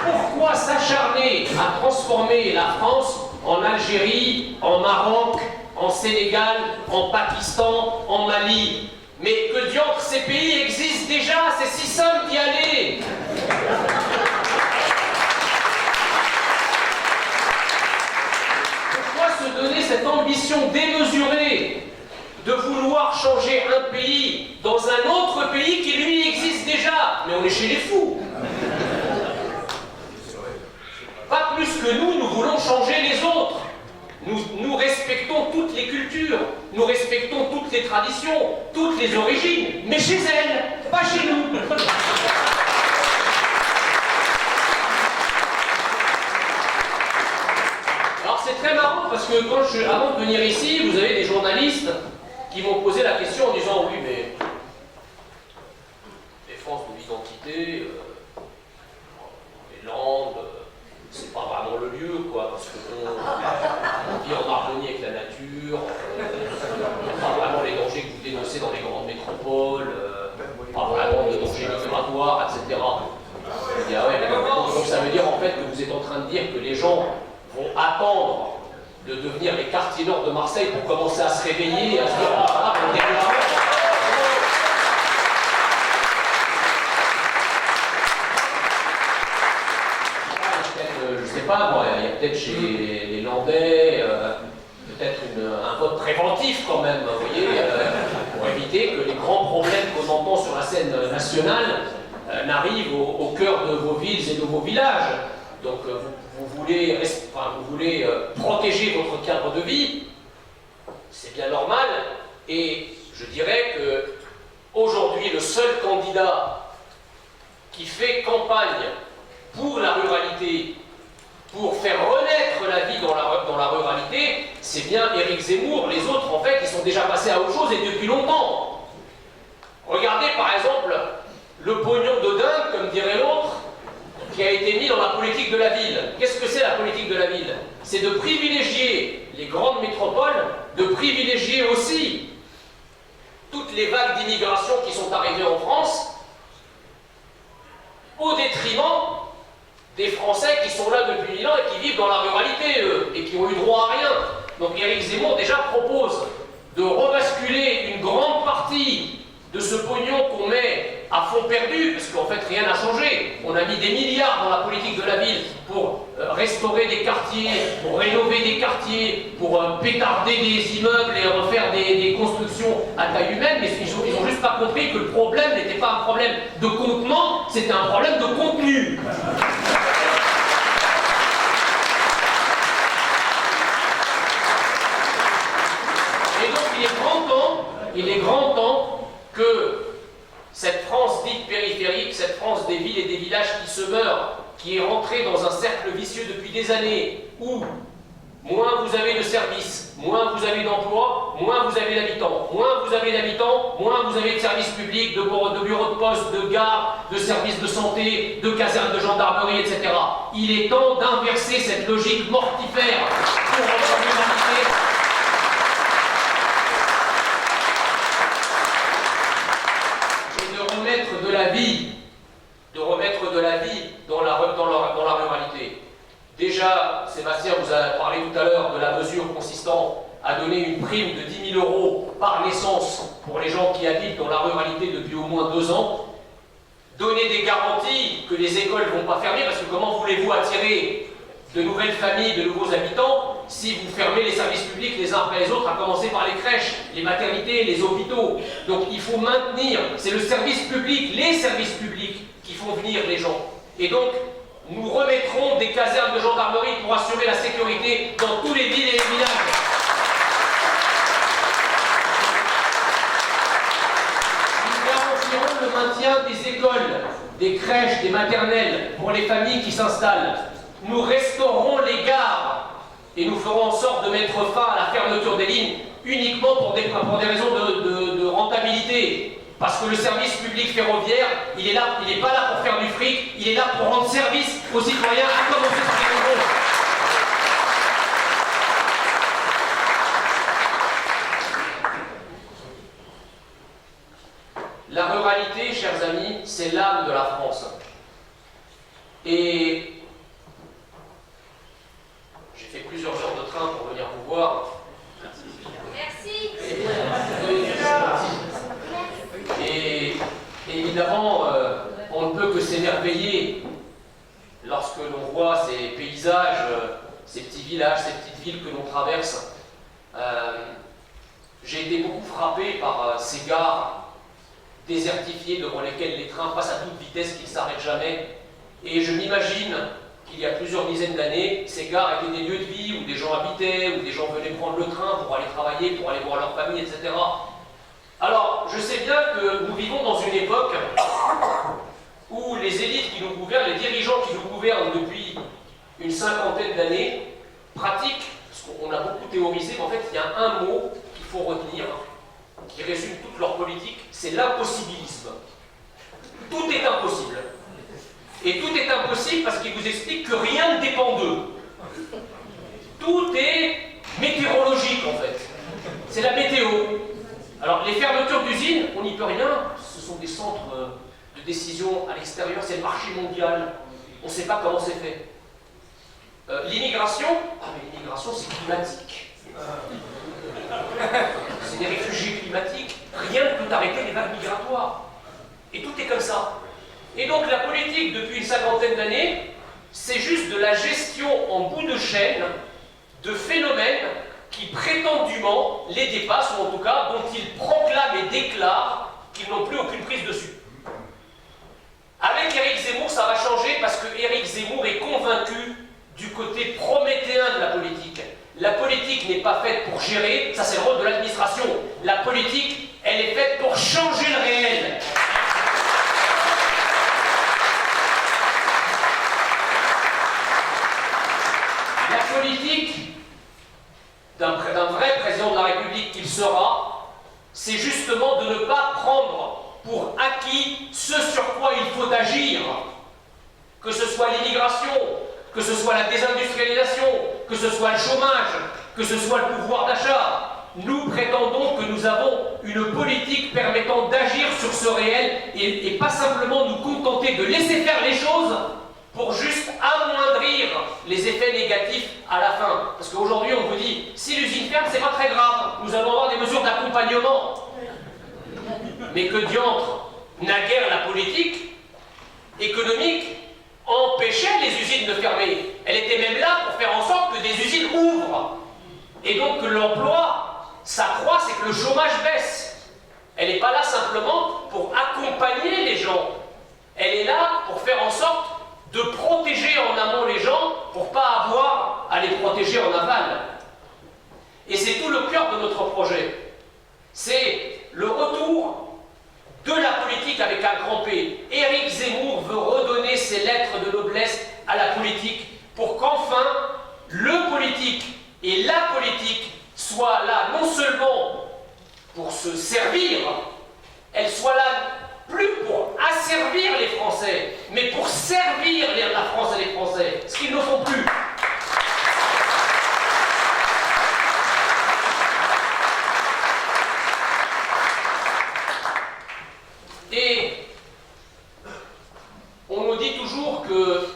Pourquoi s'acharner à transformer la France en Algérie, en Maroc, en Sénégal, en Pakistan, en Mali? Mais que diantre, ces pays existent déjà, c'est si simple d'y aller. Pourquoi se donner cette ambition démesurée de vouloir changer un pays dans un autre pays qui lui existe déjà? Mais on est chez les fous. Pas plus que nous voulons changer les autres. Nous respectons toutes les cultures, nous respectons toutes les traditions, toutes les origines, mais chez elles, pas chez nous. Alors c'est très marrant parce que avant de venir ici, vous avez des journalistes qui m'ont posé la question en disant oui, mais défense de l'identité, les Landes, c'est pas vraiment le lieu, quoi, parce qu'on vit en harmonie avec la nature, pas vraiment les dangers que vous dénoncez dans les grandes métropoles, pas vraiment de dangers migratoires, etc. Je dis, ah ouais, donc ça veut dire en fait que vous êtes en train de dire que les gens vont attendre de devenir les quartiers nord de Marseille pour commencer à se réveiller et à se dire ah, on est là. Je sais pas, moi, il y a peut-être chez les Landais peut-être un vote préventif quand même, vous voyez, pour éviter que les grands problèmes qu'on entend sur la scène nationale n'arrivent au cœur de vos villes et de vos villages. Donc vous voulez protéger votre cadre de vie, c'est bien normal, et je dirais que aujourd'hui le seul candidat qui fait campagne pour la ruralité, pour faire renaître la vie dans la ruralité, c'est bien Éric Zemmour. Les autres, en fait, ils sont déjà passés à autre chose et depuis longtemps. Regardez par exemple le pognon de dingue, comme dirait l'autre, qui a été mis dans la politique de la ville. Qu'est-ce que c'est la politique de la ville? C'est de privilégier les grandes métropoles, de privilégier aussi toutes les vagues d'immigration qui sont arrivées en France, au détriment des Français qui sont là depuis 1000 ans et qui vivent dans la ruralité, eux, et qui ont eu droit à rien. Donc Éric Zemmour déjà propose de rebasculer une grande partie de ce pognon qu'on met à fond perdu, parce qu'en fait rien n'a changé. On a mis des milliards dans la politique de la ville pour restaurer des quartiers, pour rénover des quartiers, pour pétarder des immeubles et refaire des constructions à taille humaine, mais ils n'ont juste pas compris que le problème n'était pas un problème de contenant, c'était un problème de contenu. Et donc il est grand temps que cette France dite périphérique, cette France des villes et des villages qui se meurent, qui est rentrée dans un cercle vicieux depuis des années, où moins vous avez de services, moins vous avez d'emplois, moins vous avez d'habitants. Moins vous avez d'habitants, moins vous avez de services publics, de bureaux de poste, de gares, de services de santé, de casernes de gendarmerie, etc. Il est temps d'inverser cette logique mortifère pour notre humanité. De remettre de la vie dans la ruralité. Déjà, Sébastien vous a parlé tout à l'heure de la mesure consistant à donner une prime de 10 000 € par naissance pour les gens qui habitent dans la ruralité depuis au moins 2 ans. Donner des garanties que les écoles ne vont pas fermer, parce que comment voulez-vous attirer de nouvelles familles, de nouveaux habitants, si vous fermez les services publics les uns après les autres, à commencer par les crèches, les maternités, les hôpitaux. Donc il faut maintenir, c'est le service public, les services publics qui font venir les gens. Et donc, nous remettrons des casernes de gendarmerie pour assurer la sécurité dans tous les villes et les villages. Nous garantirons le maintien des écoles, des crèches, des maternelles pour les familles qui s'installent. Nous restaurerons les gares et nous ferons en sorte de mettre fin à la fermeture des lignes uniquement pour des raisons de rentabilité. Parce que le service public ferroviaire, il n'est pas là pour faire du fric, il est là pour rendre service aux citoyens, à commencer par les ruraux. La ruralité, chers amis, c'est l'âme de la France. Et j'ai fait plusieurs heures de train pour venir vous voir. Merci. Et évidemment, on ne peut que s'émerveiller lorsque l'on voit ces paysages, ces petits villages, ces petites villes que l'on traverse. J'ai été beaucoup frappé par ces gares désertifiées devant lesquelles les trains passent à toute vitesse, qu'ils ne s'arrêtent jamais. Et je m'imagine qu'il y a plusieurs dizaines d'années, ces gares étaient des lieux de vie où des gens habitaient, où des gens venaient prendre le train pour aller travailler, pour aller voir leur famille, etc. Alors, je sais bien que nous vivons dans une époque où les élites qui nous gouvernent, les dirigeants qui nous gouvernent depuis une cinquantaine d'années, pratiquent, parce qu'on a beaucoup théorisé, mais en fait, il y a un mot qu'il faut retenir, qui résume toute leur politique, c'est l'impossibilisme. Tout est impossible. Et tout est impossible parce qu'ils vous expliquent que rien ne dépend d'eux. Tout est météorologique en fait. C'est la météo. Alors les fermetures d'usines, on n'y peut rien. Ce sont des centres de décision à l'extérieur, c'est le marché mondial. On ne sait pas comment c'est fait. L'immigration, mais l'immigration c'est climatique. C'est des réfugiés climatiques. Rien ne peut arrêter les vagues migratoires. Et tout est comme ça. Et donc la politique, depuis une cinquantaine d'années, c'est juste de la gestion en bout de chaîne de phénomènes qui prétendument les dépassent, ou en tout cas dont ils proclament et déclarent qu'ils n'ont plus aucune prise dessus. Avec Éric Zemmour, ça va changer parce que Éric Zemmour est convaincu du côté prométhéen de la politique. La politique n'est pas faite pour gérer, ça c'est le rôle de l'administration. La politique, elle est faite pour changer le réel. La politique d'un vrai président de la République qu'il sera, c'est justement de ne pas prendre pour acquis ce sur quoi il faut agir. Que ce soit l'immigration, que ce soit la désindustrialisation, que ce soit le chômage, que ce soit le pouvoir d'achat. Nous prétendons que nous avons une politique permettant d'agir sur ce réel et pas simplement nous contenter de laisser faire les choses pour juste amoindrir les effets négatifs à la fin. Parce qu'aujourd'hui, on vous dit, si l'usine ferme, c'est pas très grave, nous allons avoir des mesures d'accompagnement. Mais que diantre, naguère la politique économique empêchait les usines de fermer. Elle était même là pour faire en sorte que des usines ouvrent. Et donc que l'emploi s'accroisse et que le chômage baisse. Elle n'est pas là simplement pour accompagner les gens. Elle est là pour faire en sorte de protéger en amont les gens pour ne pas avoir à les protéger en aval. Et c'est tout le cœur de notre projet. C'est le retour de la politique avec un grand P. Éric Zemmour veut redonner ses lettres de noblesse à la politique pour qu'enfin le politique et la politique soient là non seulement pour se servir, elle soit là plus pour asservir les Français, mais pour servir la France et les Français, ce qu'ils ne font plus. Et on nous dit toujours que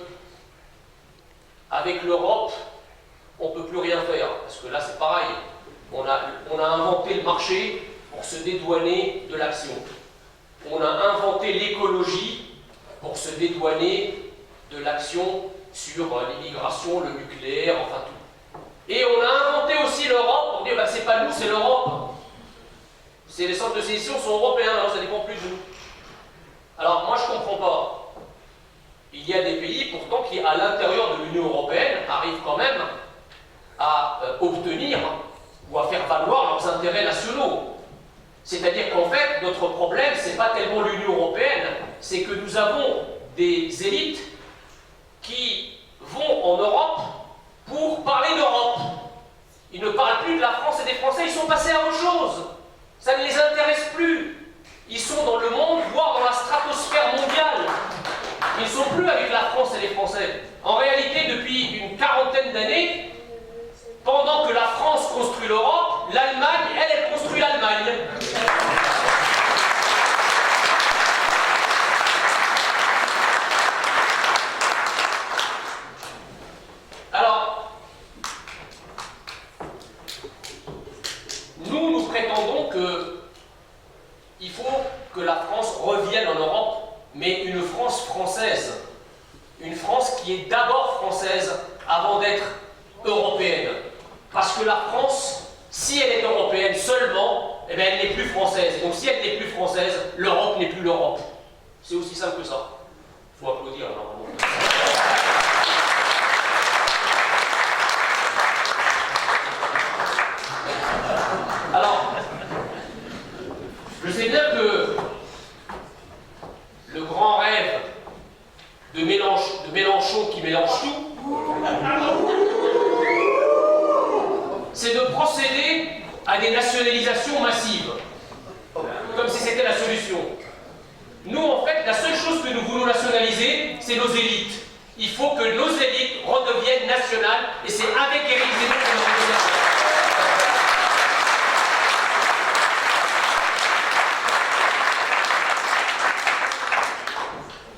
avec l'Europe, on ne peut plus rien faire, parce que là c'est pareil, on a inventé le marché pour se dédouaner de l'action. On a inventé l'écologie pour se dédouaner de l'action sur l'immigration, le nucléaire, enfin tout. Et on a inventé aussi l'Europe pour dire bah, c'est pas nous, c'est l'Europe. Les centres de sélection sont européens, alors ça dépend plus de nous. Alors moi je ne comprends pas. Il y a des pays pourtant qui, à l'intérieur de l'Union européenne, arrivent quand même à obtenir ou à faire valoir leurs intérêts nationaux. C'est-à-dire qu'en fait, notre problème, ce n'est pas tellement l'Union européenne, c'est que nous avons des élites qui vont en Europe pour parler d'Europe. Ils ne parlent plus de la France et des Français, ils sont passés à autre chose. Ça ne les intéresse plus. Ils sont dans le monde, voire dans la stratosphère mondiale. Ils ne sont plus avec la France et les Français. En réalité, depuis une quarantaine d'années, pendant que la France construit l'Europe, l'Allemagne, elle construit l'Allemagne. Alors, nous prétendons qu'il faut que la France revienne en Europe, mais une France française. Une France qui est d'abord française avant d'être européenne. Parce que la France, si elle est européenne seulement, eh bien, elle n'est plus française. Et donc si elle n'est plus française, l'Europe n'est plus l'Europe. C'est aussi simple que ça. Il faut applaudir normalement. Alors, je sais bien que le grand rêve de Mélenchon qui mélange tout, c'est de procéder à des nationalisations massives. c'était la solution. Nous, en fait, la seule chose que nous voulons nationaliser, c'est nos élites. Il faut que nos élites redeviennent nationales, et c'est avec Éric Zemmour que nous redeviendrons.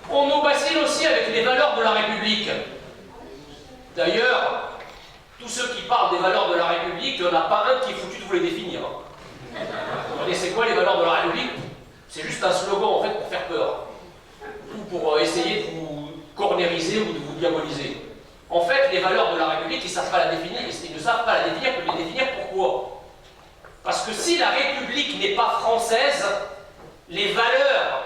On nous bassine aussi avec les valeurs de la République. D'ailleurs, tous ceux qui parlent des valeurs de la République, il n'y en a pas un qui est foutu de vous les définir. Et c'est quoi les valeurs de la République? C'est juste un slogan en fait pour faire peur. Ou pour essayer de vous cornériser ou de vous diaboliser. En fait, les valeurs de la République, ils ne savent pas la définir. Ils ne savent pas la définir, que les définir pourquoi? Parce que si la République n'est pas française, les valeurs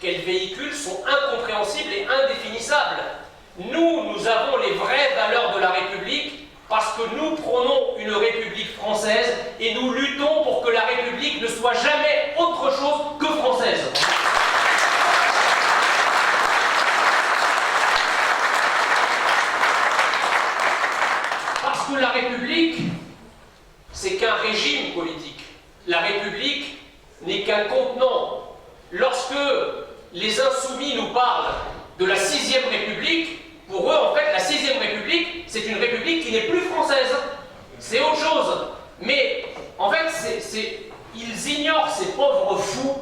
qu'elle véhicule sont incompréhensibles et indéfinissables. Nous avons les vraies valeurs de la République parce que nous prônons une République française et nous luttons pour que la République ne soit jamais autre chose que française. Parce que la République, c'est qu'un régime politique. La République n'est qu'un contenant. Lorsque les insoumis nous parlent de la 6e République, pour eux, en fait, la 6e République, c'est une République qui n'est plus française. C'est autre chose. Mais, en fait, ils ignorent, ces pauvres fous,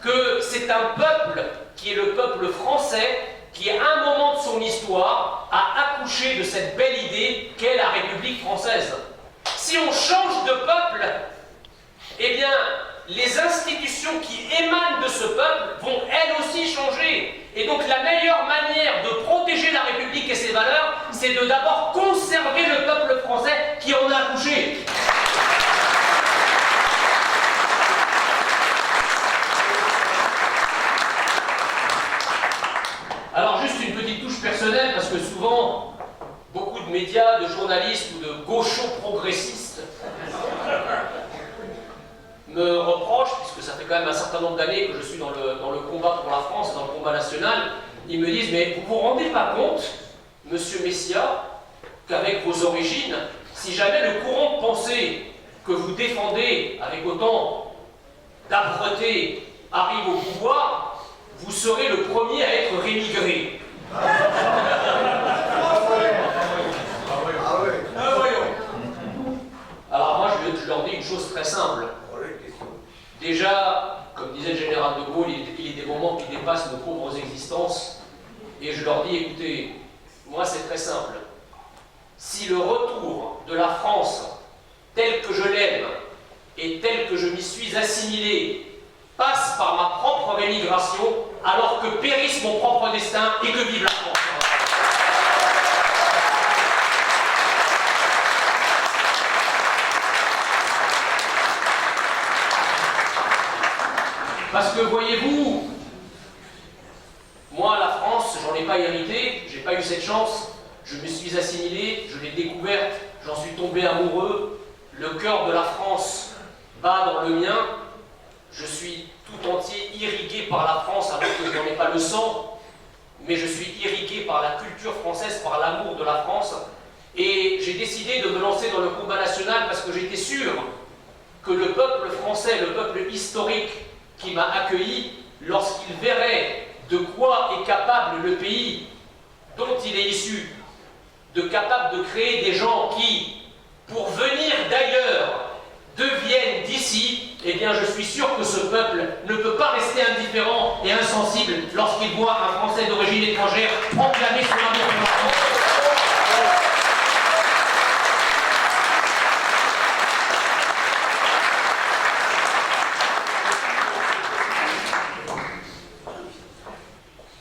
que c'est un peuple qui est le peuple français, qui, à un moment de son histoire, a accouché de cette belle idée qu'est la République française. Si on change de peuple, eh bien, les institutions qui émanent de ce peuple vont elles aussi changer. Et donc la meilleure manière de protéger la République et ses valeurs, c'est de d'abord conserver le peuple français qui en a accouché. Alors juste une petite touche personnelle, parce que souvent, beaucoup de médias, de journalistes ou de gauchos progressistes me reprochent, puisque ça fait quand même un certain nombre d'années que je suis dans le combat pour la France, dans le combat national, ils me disent, mais vous vous rendez pas compte, monsieur Messia, qu'avec vos origines, si jamais le courant de pensée que vous défendez avec autant d'âpreté arrive au pouvoir, vous serez le premier à être rémigré. Alors moi, je leur dis une chose très simple. Déjà, comme disait le général de Gaulle, il y a des moments qui dépassent nos pauvres existences. Et je leur dis, écoutez, moi c'est très simple. Si le retour de la France, tel que je l'aime, et tel que je m'y suis assimilé, passe par ma propre émigration, alors que périsse mon propre destin et que vive la France. Parce que voyez-vous, moi la France, j'en ai pas hérité, j'ai pas eu cette chance, je me suis assimilé, je l'ai découverte, j'en suis tombé amoureux, le cœur de la France bat dans le mien, je suis tout entier irrigué par la France alors que je n'en ai pas le sang, mais je suis irrigué par la culture française, par l'amour de la France, et j'ai décidé de me lancer dans le combat national parce que j'étais sûr que le peuple français, le peuple historique qui m'a accueilli, lorsqu'il verrait de quoi est capable le pays dont il est issu, capable de créer des gens qui, pour venir d'ailleurs, deviennent d'ici, eh bien je suis sûr que ce peuple ne peut pas rester indifférent et insensible lorsqu'il voit un Français d'origine étrangère proclamer son amour pour la France.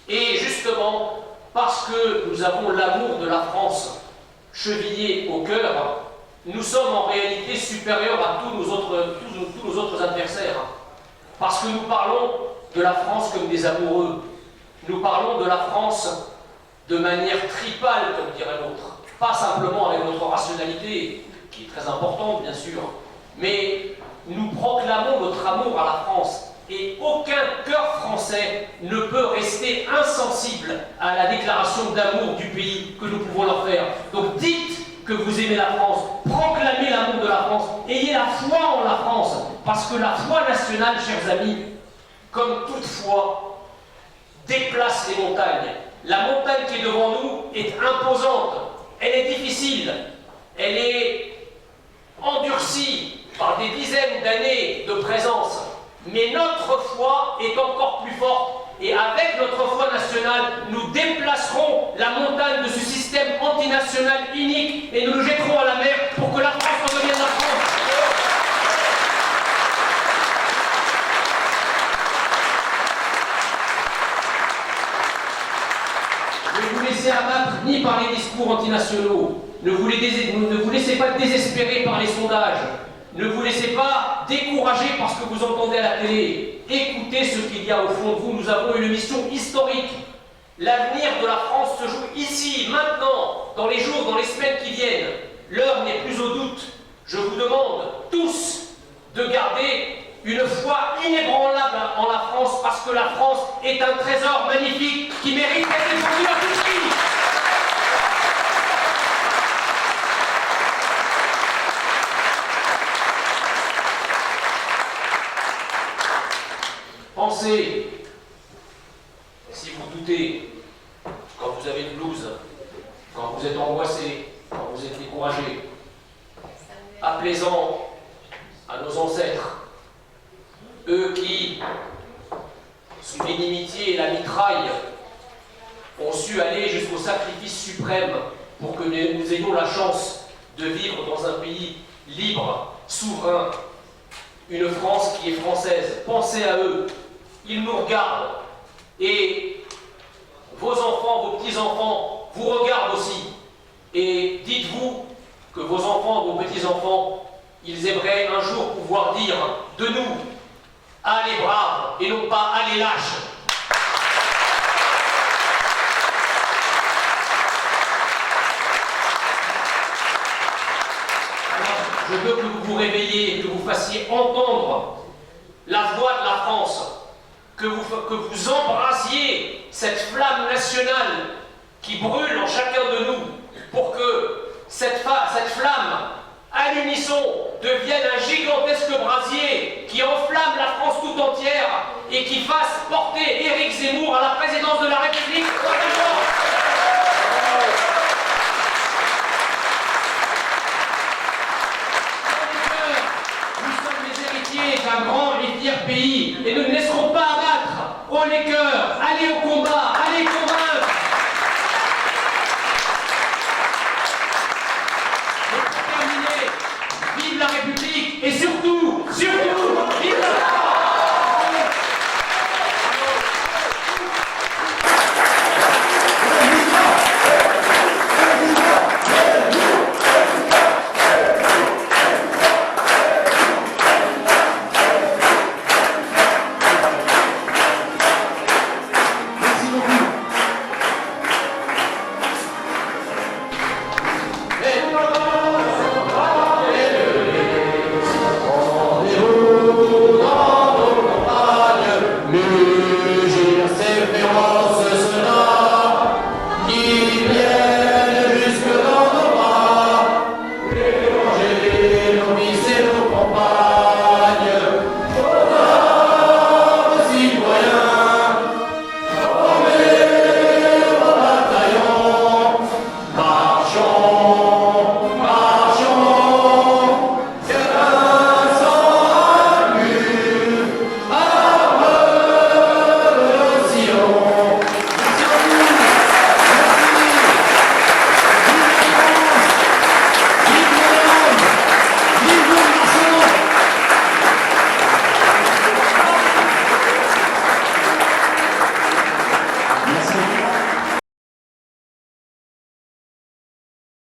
Et justement, parce que nous avons l'amour de la France chevillé au cœur, nous sommes en réalité supérieurs à tous nos autres adversaires. Parce que nous parlons de la France comme des amoureux. Nous parlons de la France de manière tripale, comme dirait l'autre. Pas simplement avec notre rationalité, qui est très importante bien sûr, mais nous proclamons notre amour à la France. Et aucun cœur français ne peut rester insensible à la déclaration d'amour du pays que nous pouvons leur faire. Donc dites que vous aimez la France, proclamez l'amour de la France, ayez la foi en la France, parce que la foi nationale, chers amis, comme toute foi, déplace les montagnes. La montagne qui est devant nous est imposante, elle est difficile, elle est endurcie par des dizaines d'années de présence, mais notre foi est encore plus forte. Et avec notre foi nationale, nous déplacerons la montagne de ce système antinational inique et nous le jetterons à la mer pour que la France redevienne la France. Ne vous laissez abattre ni par les discours antinationaux, ne vous laissez pas désespérer par les sondages, ne vous laissez pas décourager par ce que vous entendez à la télé. Écoutez ce qu'il y a au fond de vous. Nous avons une mission historique. L'avenir de la France se joue ici, maintenant, dans les jours, dans les semaines qui viennent. L'heure n'est plus au doute. Je vous demande tous de garder une foi inébranlable en la France, parce que la France est un trésor magnifique qui mérite d'être défendu à tout prix. Pensez, si vous doutez, quand vous avez une blouse, quand vous êtes angoissé, quand vous êtes découragé, appelez-en à nos ancêtres, eux qui, sous l'inimitié et la mitraille, ont su aller jusqu'au sacrifice suprême pour que nous ayons la chance de vivre dans un pays libre, souverain, une France qui est française. Pensez à eux. Ils nous regardent, et vos enfants, vos petits-enfants vous regardent aussi. Et dites-vous que vos enfants, vos petits-enfants, ils aimeraient un jour pouvoir dire de nous, allez braves et non pas allez lâches. Alors, je veux que vous vous réveilliez, que vous fassiez entendre la voix de la France, que vous embrasiez cette flamme nationale qui brûle en chacun de nous, pour que cette flamme, à l'unisson, devienne un gigantesque brasier qui enflamme la France tout entière et qui fasse porter Éric Zemmour à la présidence de la République.